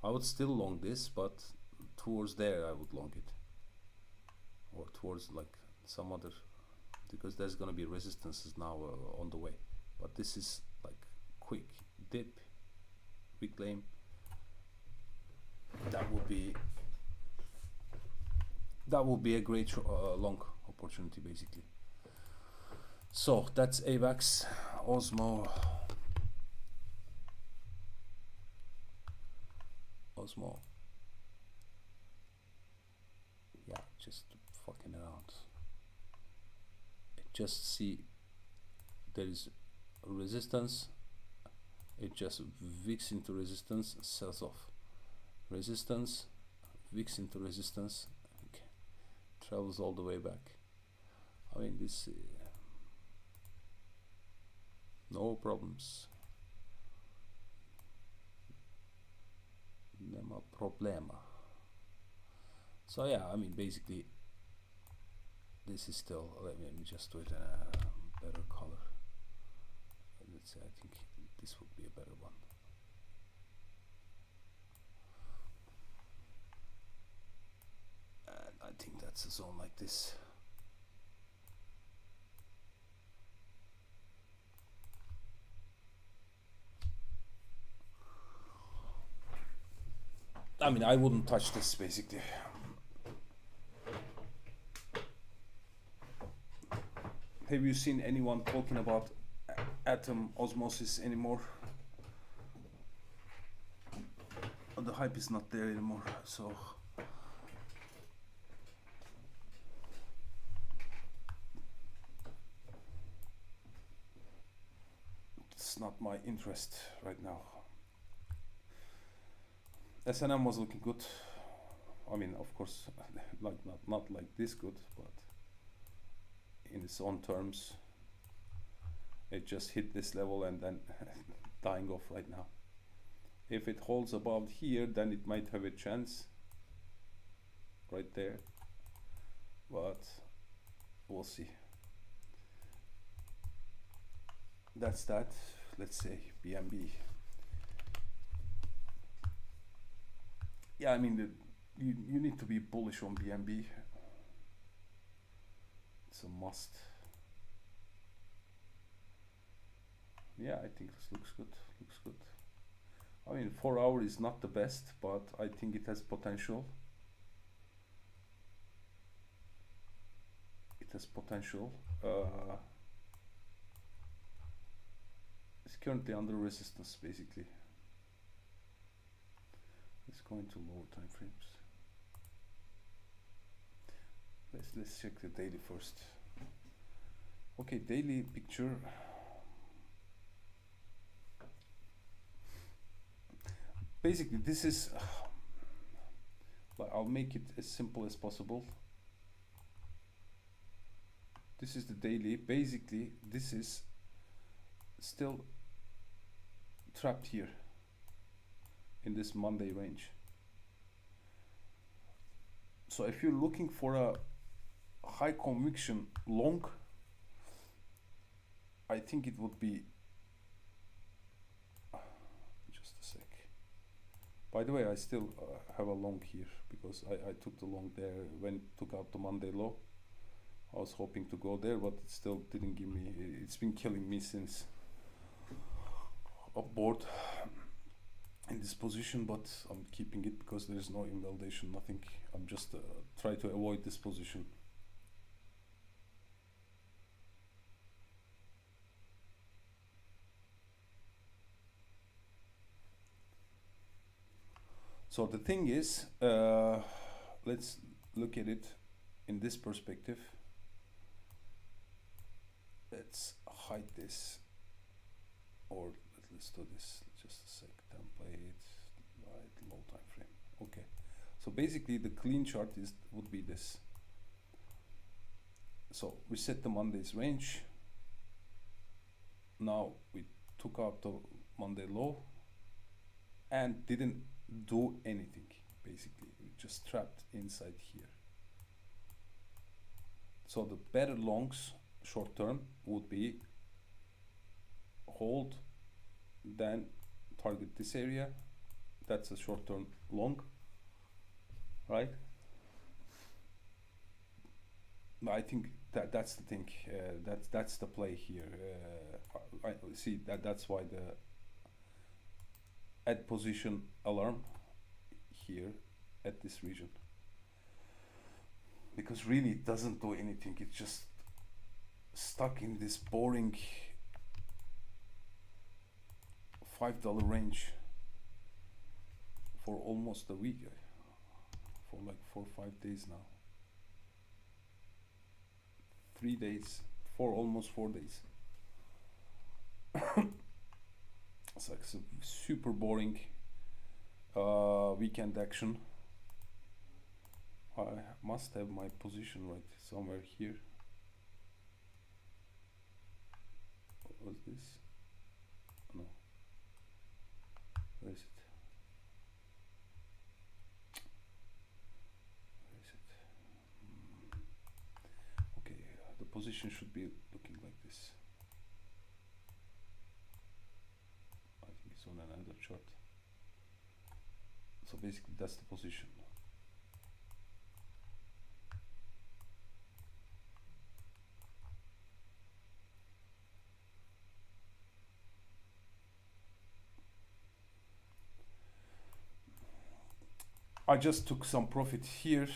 I would still long this, but towards there I would long it, or towards like some other, because there's gonna be resistances now on the way. But this is like quick dip, reclaim. That would be a great long opportunity, basically. So that's AVAX, Osmo, yeah, just fucking around. Just see there is resistance, it just wicks into resistance, sells off. Resistance, wicks into resistance, okay. Travels all the way back. I mean, this no problems, nema problema. So yeah, I mean, basically this is still, let me just do it in a better color. Let's say, I think this would be a better one. And I think that's a zone like this. I mean, I wouldn't touch this, basically. Have you seen anyone talking about atom osmosis anymore? The hype is not there anymore, so it's not my interest right now. SNM was looking good. I mean, of course, like not like this good, but in its own terms, it just hit this level and then dying off right now. If it holds above here, then it might have a chance right there, but we'll see. That's that. Let's say BNB. Yeah, I mean, you need to be bullish on BNB. It's a must. Yeah, I think this looks good. Looks good. I mean, 4 hour is not the best, but I think it has potential. It has potential. It's currently under resistance, basically. Let's go into lower time frames. Let's check the daily first. Okay, daily picture. Basically, this is. I'll make it as simple as possible. This is the daily. Basically, this is still trapped here in this Monday range. So if you're looking for a high conviction long, I think it would be, just a sec. By the way, I still have a long here because I took the long there when it took out the Monday low. I was hoping to go there, but it still didn't give me. It's been killing me since. Up board in this position, but I'm keeping it because there is no invalidation, nothing. I'm just try to avoid this position. So the thing is, let's look at it in this perspective. Let's hide this, or let's do this. Just a sec. Template, right? Low time frame. Okay. So basically, the clean chart would be this. So we set the Monday's range. Now we took out the Monday low and didn't do anything. Basically, we just trapped inside here. So the better longs short term would be hold, then target this area. That's a short term long, right? I think that's the thing. That's the play here. I see that's why the add position alarm here at this region, because really it doesn't do anything. It's just stuck in this boring $5 range for almost a week, for like 4 or 5 days now. 3 days, almost 4 days. It's like super boring weekend action. I must have my position right somewhere here. What was this? No. Where is it? Where is it? Okay, the position should be looking like this. I think it's on another chart. So basically that's the position. I just took some profit here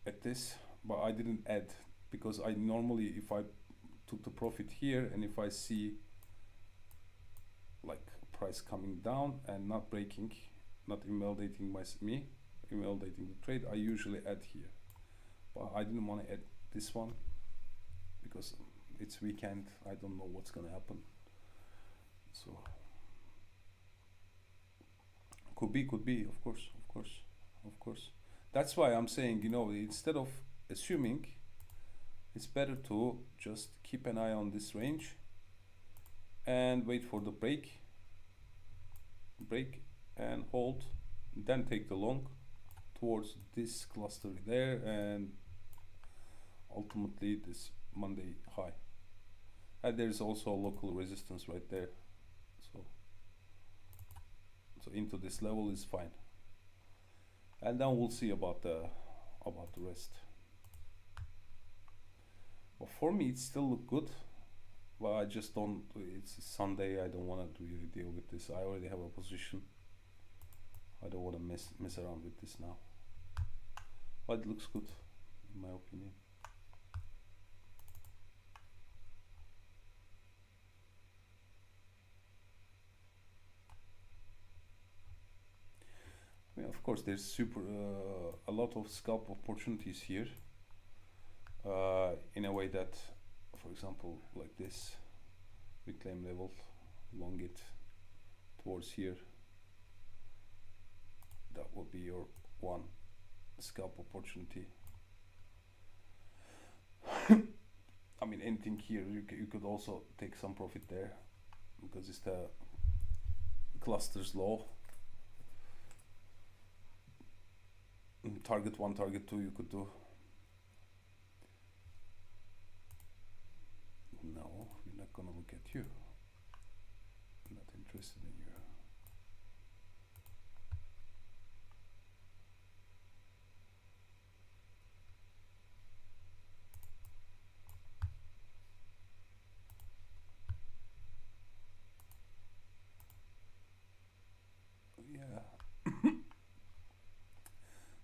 at this, but I didn't add, because I normally, if I took the profit here and if I see like price coming down and not breaking, not invalidating invalidating the trade, I usually add here. But I didn't want to add this one because it's weekend. I don't know what's gonna happen. So could be, of course. That's why I'm saying, you know, instead of assuming, it's better to just keep an eye on this range and wait for the break and hold, then take the long towards this cluster there and ultimately this Monday high. And there's also a local resistance right there, so into this level is fine, and then we'll see about the rest. But for me it still look good, but I just don't, it's Sunday, I don't want to really deal with this. I already have a position. I don't want to mess around with this now, but it looks good in my opinion. course, there's a lot of scalp opportunities here. In a way that, for example, like this, reclaim level, long it towards here. That would be your one scalp opportunity. I mean, anything here, you could also take some profit there because it's the clusters law. Target 1, target 2 you could do. No, we're not gonna look at you. I'm not interested in you. Yeah.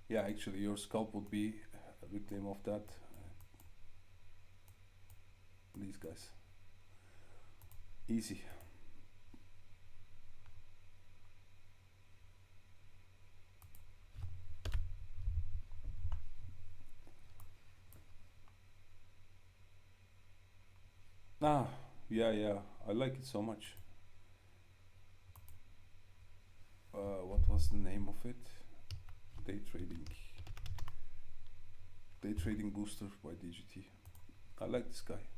Yeah, actually your scalp would be a victim of that. These guys. Easy. Ah, yeah, I like it so much. What was the name of it? Day trading booster by DGT. I like this guy.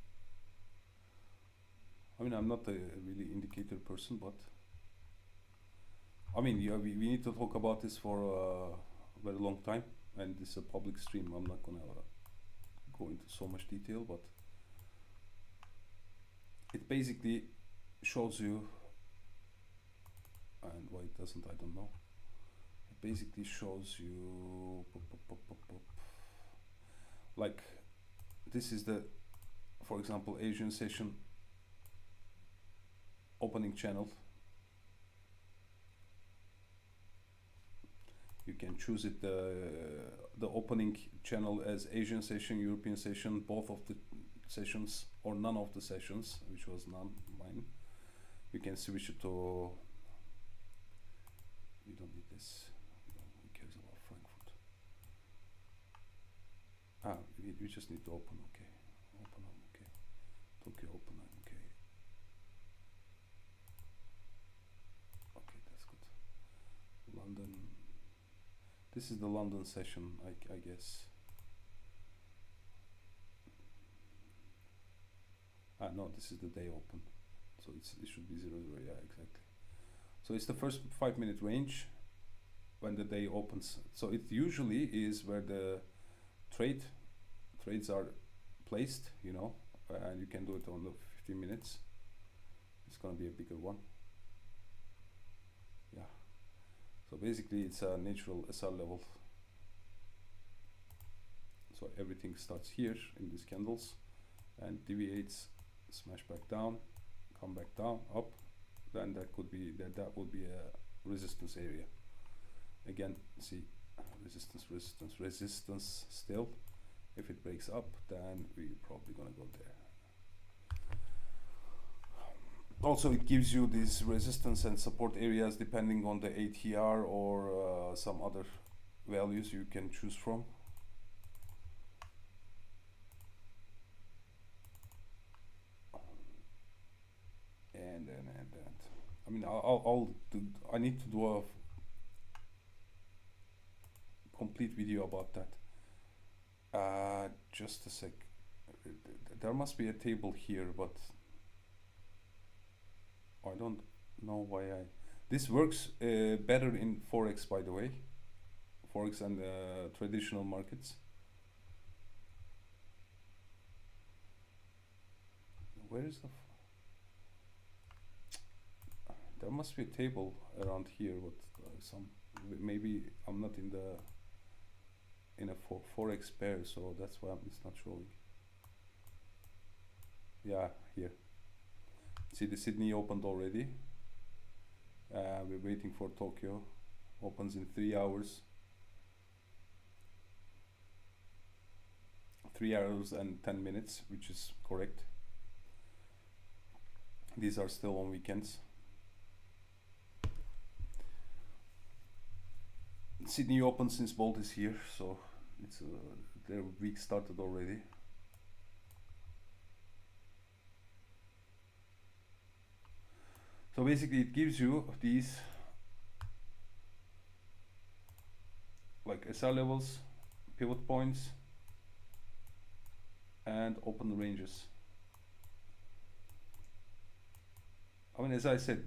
I mean, I'm not a really indicator person, but I mean, yeah, we need to talk about this for a very long time, and this is a public stream. I'm not gonna go into so much detail, but it basically shows you, and why it doesn't, I don't know. It basically shows you like this is the, for example, Asian session opening channel. You can choose it the opening channel as Asian session, European session, both of the sessions, or none of the sessions, which was none mine. We can switch it to, we don't need this, who cares about Frankfurt? Ah, we just need to open, okay. Open, okay. Tokyo open, okay. Okay, that's good. London, this is the London session, I guess. Ah, no, this is the day open. So it should be 00, yeah, exactly. So it's the first 5-minute range when the day opens. So it usually is where the trades are placed, you know, and you can do it on the 15 minutes. It's gonna be a bigger one. Yeah. So basically it's a natural SR level. So everything starts here in these candles and deviates, smash back down, come back down, up, then that could be that would be a resistance area. Again, see, resistance still. If it breaks up, then we're probably gonna go there. Also, it gives you these resistance and support areas depending on the ATR or some other values you can choose from. And I mean, I need to do a complete video about that. Just a sec. There must be a table here, but I don't know why this works better in Forex, by the way. Forex and traditional markets. Where is the... There must be a table around here, but maybe I'm not in a Forex pair, so that's why it's not showing. Yeah, here. See, the Sydney opened already. We're waiting for Tokyo. Opens in 3 hours. 3 hours and 10 minutes, which is correct. These are still on weekends. Sydney Open, since Bolt is here, so it's their week started already. So basically it gives you these like SR levels, pivot points, and open ranges. I mean, as I said,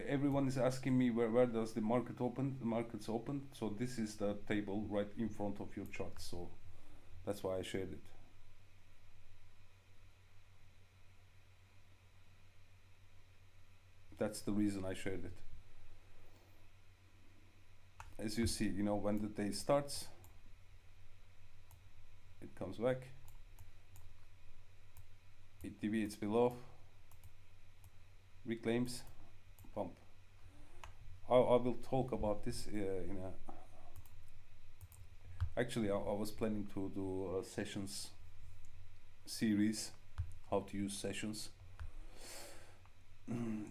everyone is asking me where does the market open? The market's open, so this is the table right in front of your chart. So that's why I shared it. That's the reason I shared it. As you see, you know, when the day starts, it comes back, it deviates below, reclaims, pump. I will talk about this in a. Actually, I was planning to do a sessions series, how to use sessions.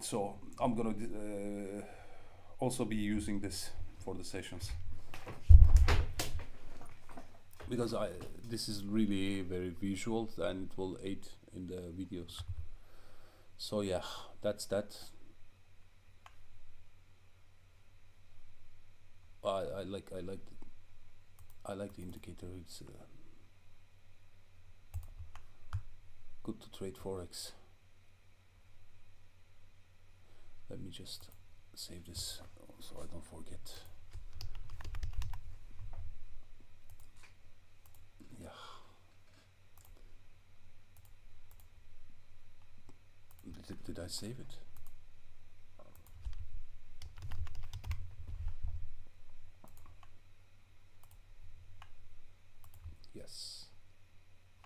So I'm gonna also be using this for the sessions, because this is really very visual and it will aid in the videos. So yeah, that's that. I like the indicator. It's good to trade forex. Let me just save this so I don't forget. Yeah. Did I save it? Yes.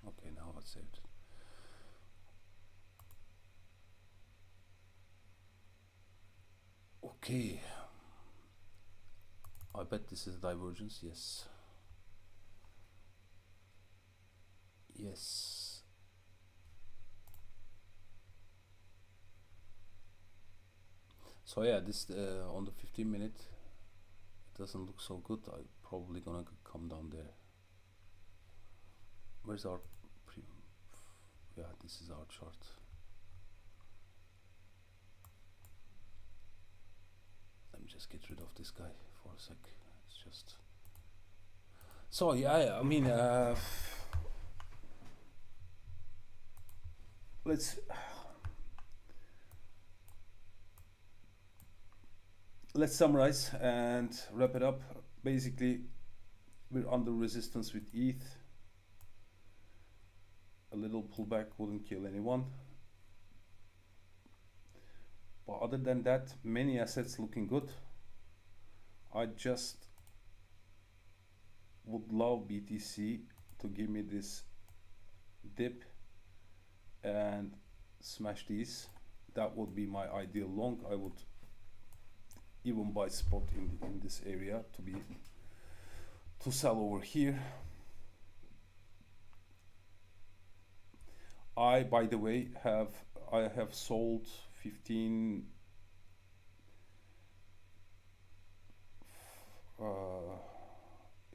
Okay, now I saved it. Okay. I bet this is a divergence. Yes. Yes. So yeah, this on the 15-minute, it doesn't look so good. I'm probably gonna come down there. Where's our yeah, this is our chart. Let me just get rid of this guy for a sec. It's just so yeah, I mean let's summarize and wrap it up. Basically, we're under resistance with ETH. A little pullback wouldn't kill anyone. But other than that, many assets looking good. I just would love BTC to give me this dip and smash these. That would be my ideal long. I would even buy spot in this area to sell over here. I, by the way, have sold 15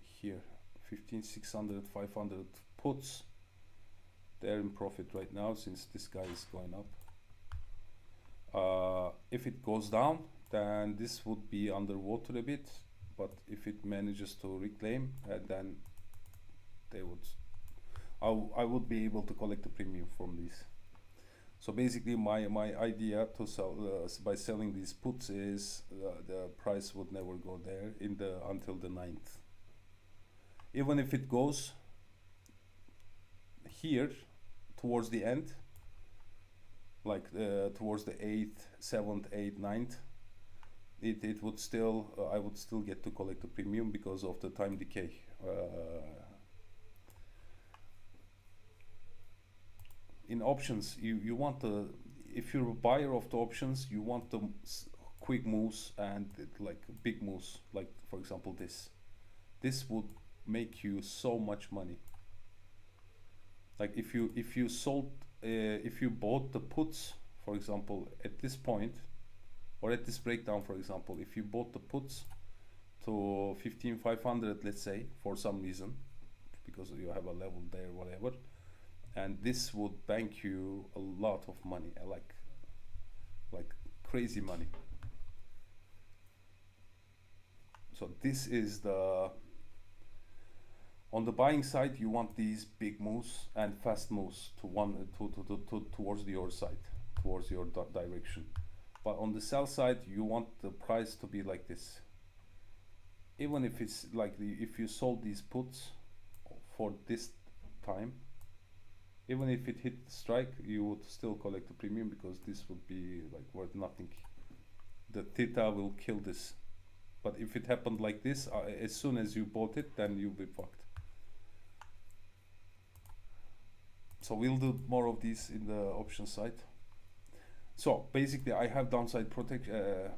here 15,600 500 puts. They're in profit right now since this guy is going up. If it goes down, then this would be underwater a bit, but if it manages to reclaim, then they would I would be able to collect a premium from these. So basically my idea to sell by selling these puts is the price would never go there until the 9th. Even if it goes here towards the end, like towards the 8th, 7th, 8th, 9th, it would still I would still get to collect a premium because of the time decay. In options, you want the, if you're a buyer of the options, you want the quick moves and like big moves, like for example this would make you so much money. Like if you sold if you bought the puts, for example, at this point, or at this breakdown, for example, if you bought the puts, to 15,500, let's say, for some reason, because you have a level there, whatever, and this would bank you a lot of money, like crazy money. So this is the, on the buying side, you want these big moves and fast moves towards your side, towards your direction. But on the sell side, you want the price to be like this. Even if it's like if you sold these puts for this time, even if it hit the strike, you would still collect the premium, because this would be like worth nothing. The theta will kill this. But if it happened like this, as soon as you bought it, then you'll be fucked. So we'll do more of these in the option side. So basically, I have downside protection.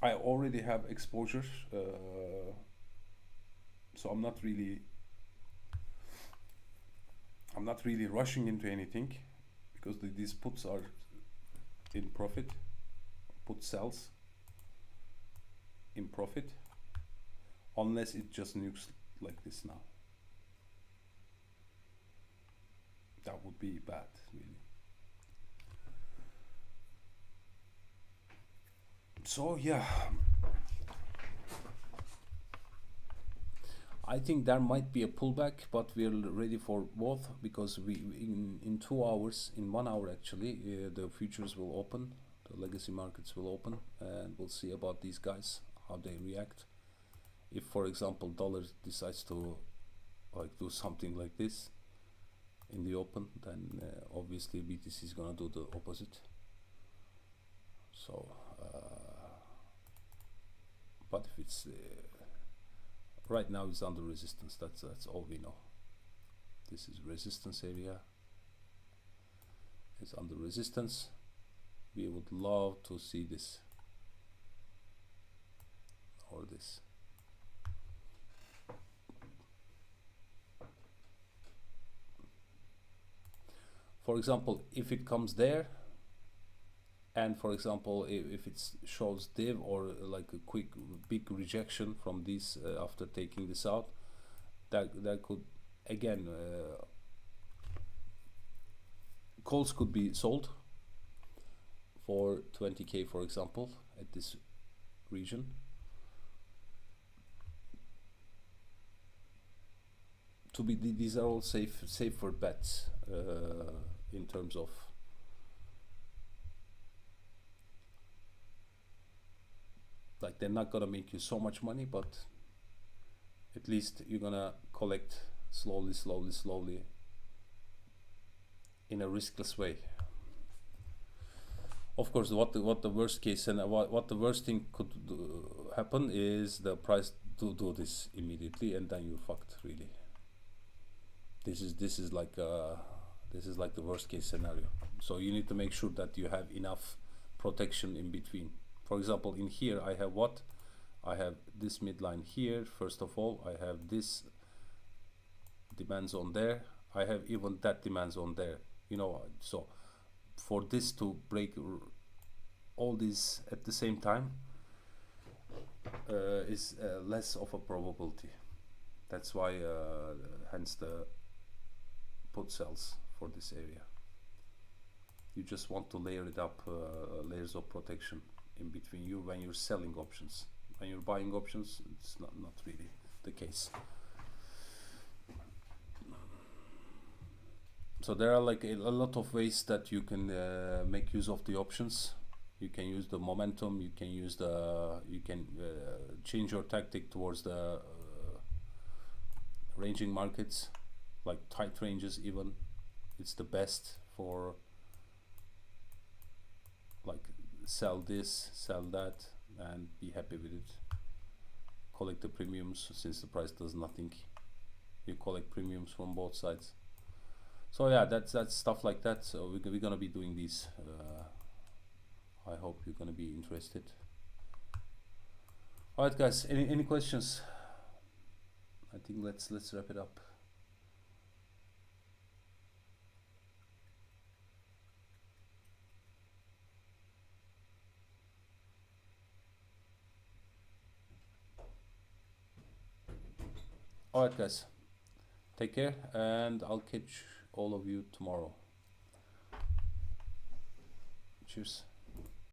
I already have exposure, so I'm not really rushing into anything, because these puts are in profit. Put sells in profit, unless it just nukes like this now. That would be bad, really. So yeah, I think there might be a pullback, but we're ready for both, because we in 2 hours, in 1 hour actually, the futures will open, the legacy markets will open, and we'll see about these guys, how they react. If, for example, dollar decides to like do something like this in the open, then obviously BTC is gonna do the opposite. So but if it's right now it's under resistance, that's all we know. This is resistance area, it's under resistance. We would love to see this or this. For example, if it comes there, and for example, if it shows div, or like a quick big rejection from this after taking this out, that could again, calls could be sold for 20k, for example, at this region. To be, these are all safer bets in terms of like, they're not gonna make you so much money, but at least you're gonna collect slowly in a riskless way. Of course, what the worst case, and what the worst thing could happen is the price to do this immediately, and then you're fucked, really. This is like the worst case scenario. So you need to make sure that you have enough protection in between. For example, in here I have what? I have this midline here. First of all, I have this demand zone there. I have even that demand zone there. You know, so for this to break all these at the same time is less of a probability. That's why hence the put sells for this area. You just want to layer it up, layers of protection in between you when you're selling options. When you're buying options, it's not really the case. So there are like a lot of ways that you can make use of the options. You can use the momentum, you can use change your tactic towards the ranging markets, like tight ranges even. It's the best for like sell this, sell that, and be happy with it. Collect the premiums, since the price does nothing. You collect premiums from both sides. So yeah, that's stuff like that. So we're gonna be doing these. I hope you're gonna be interested. All right, guys. Any questions? I think let's wrap it up. All right, guys. Take care, and I'll catch all of you tomorrow. Cheers.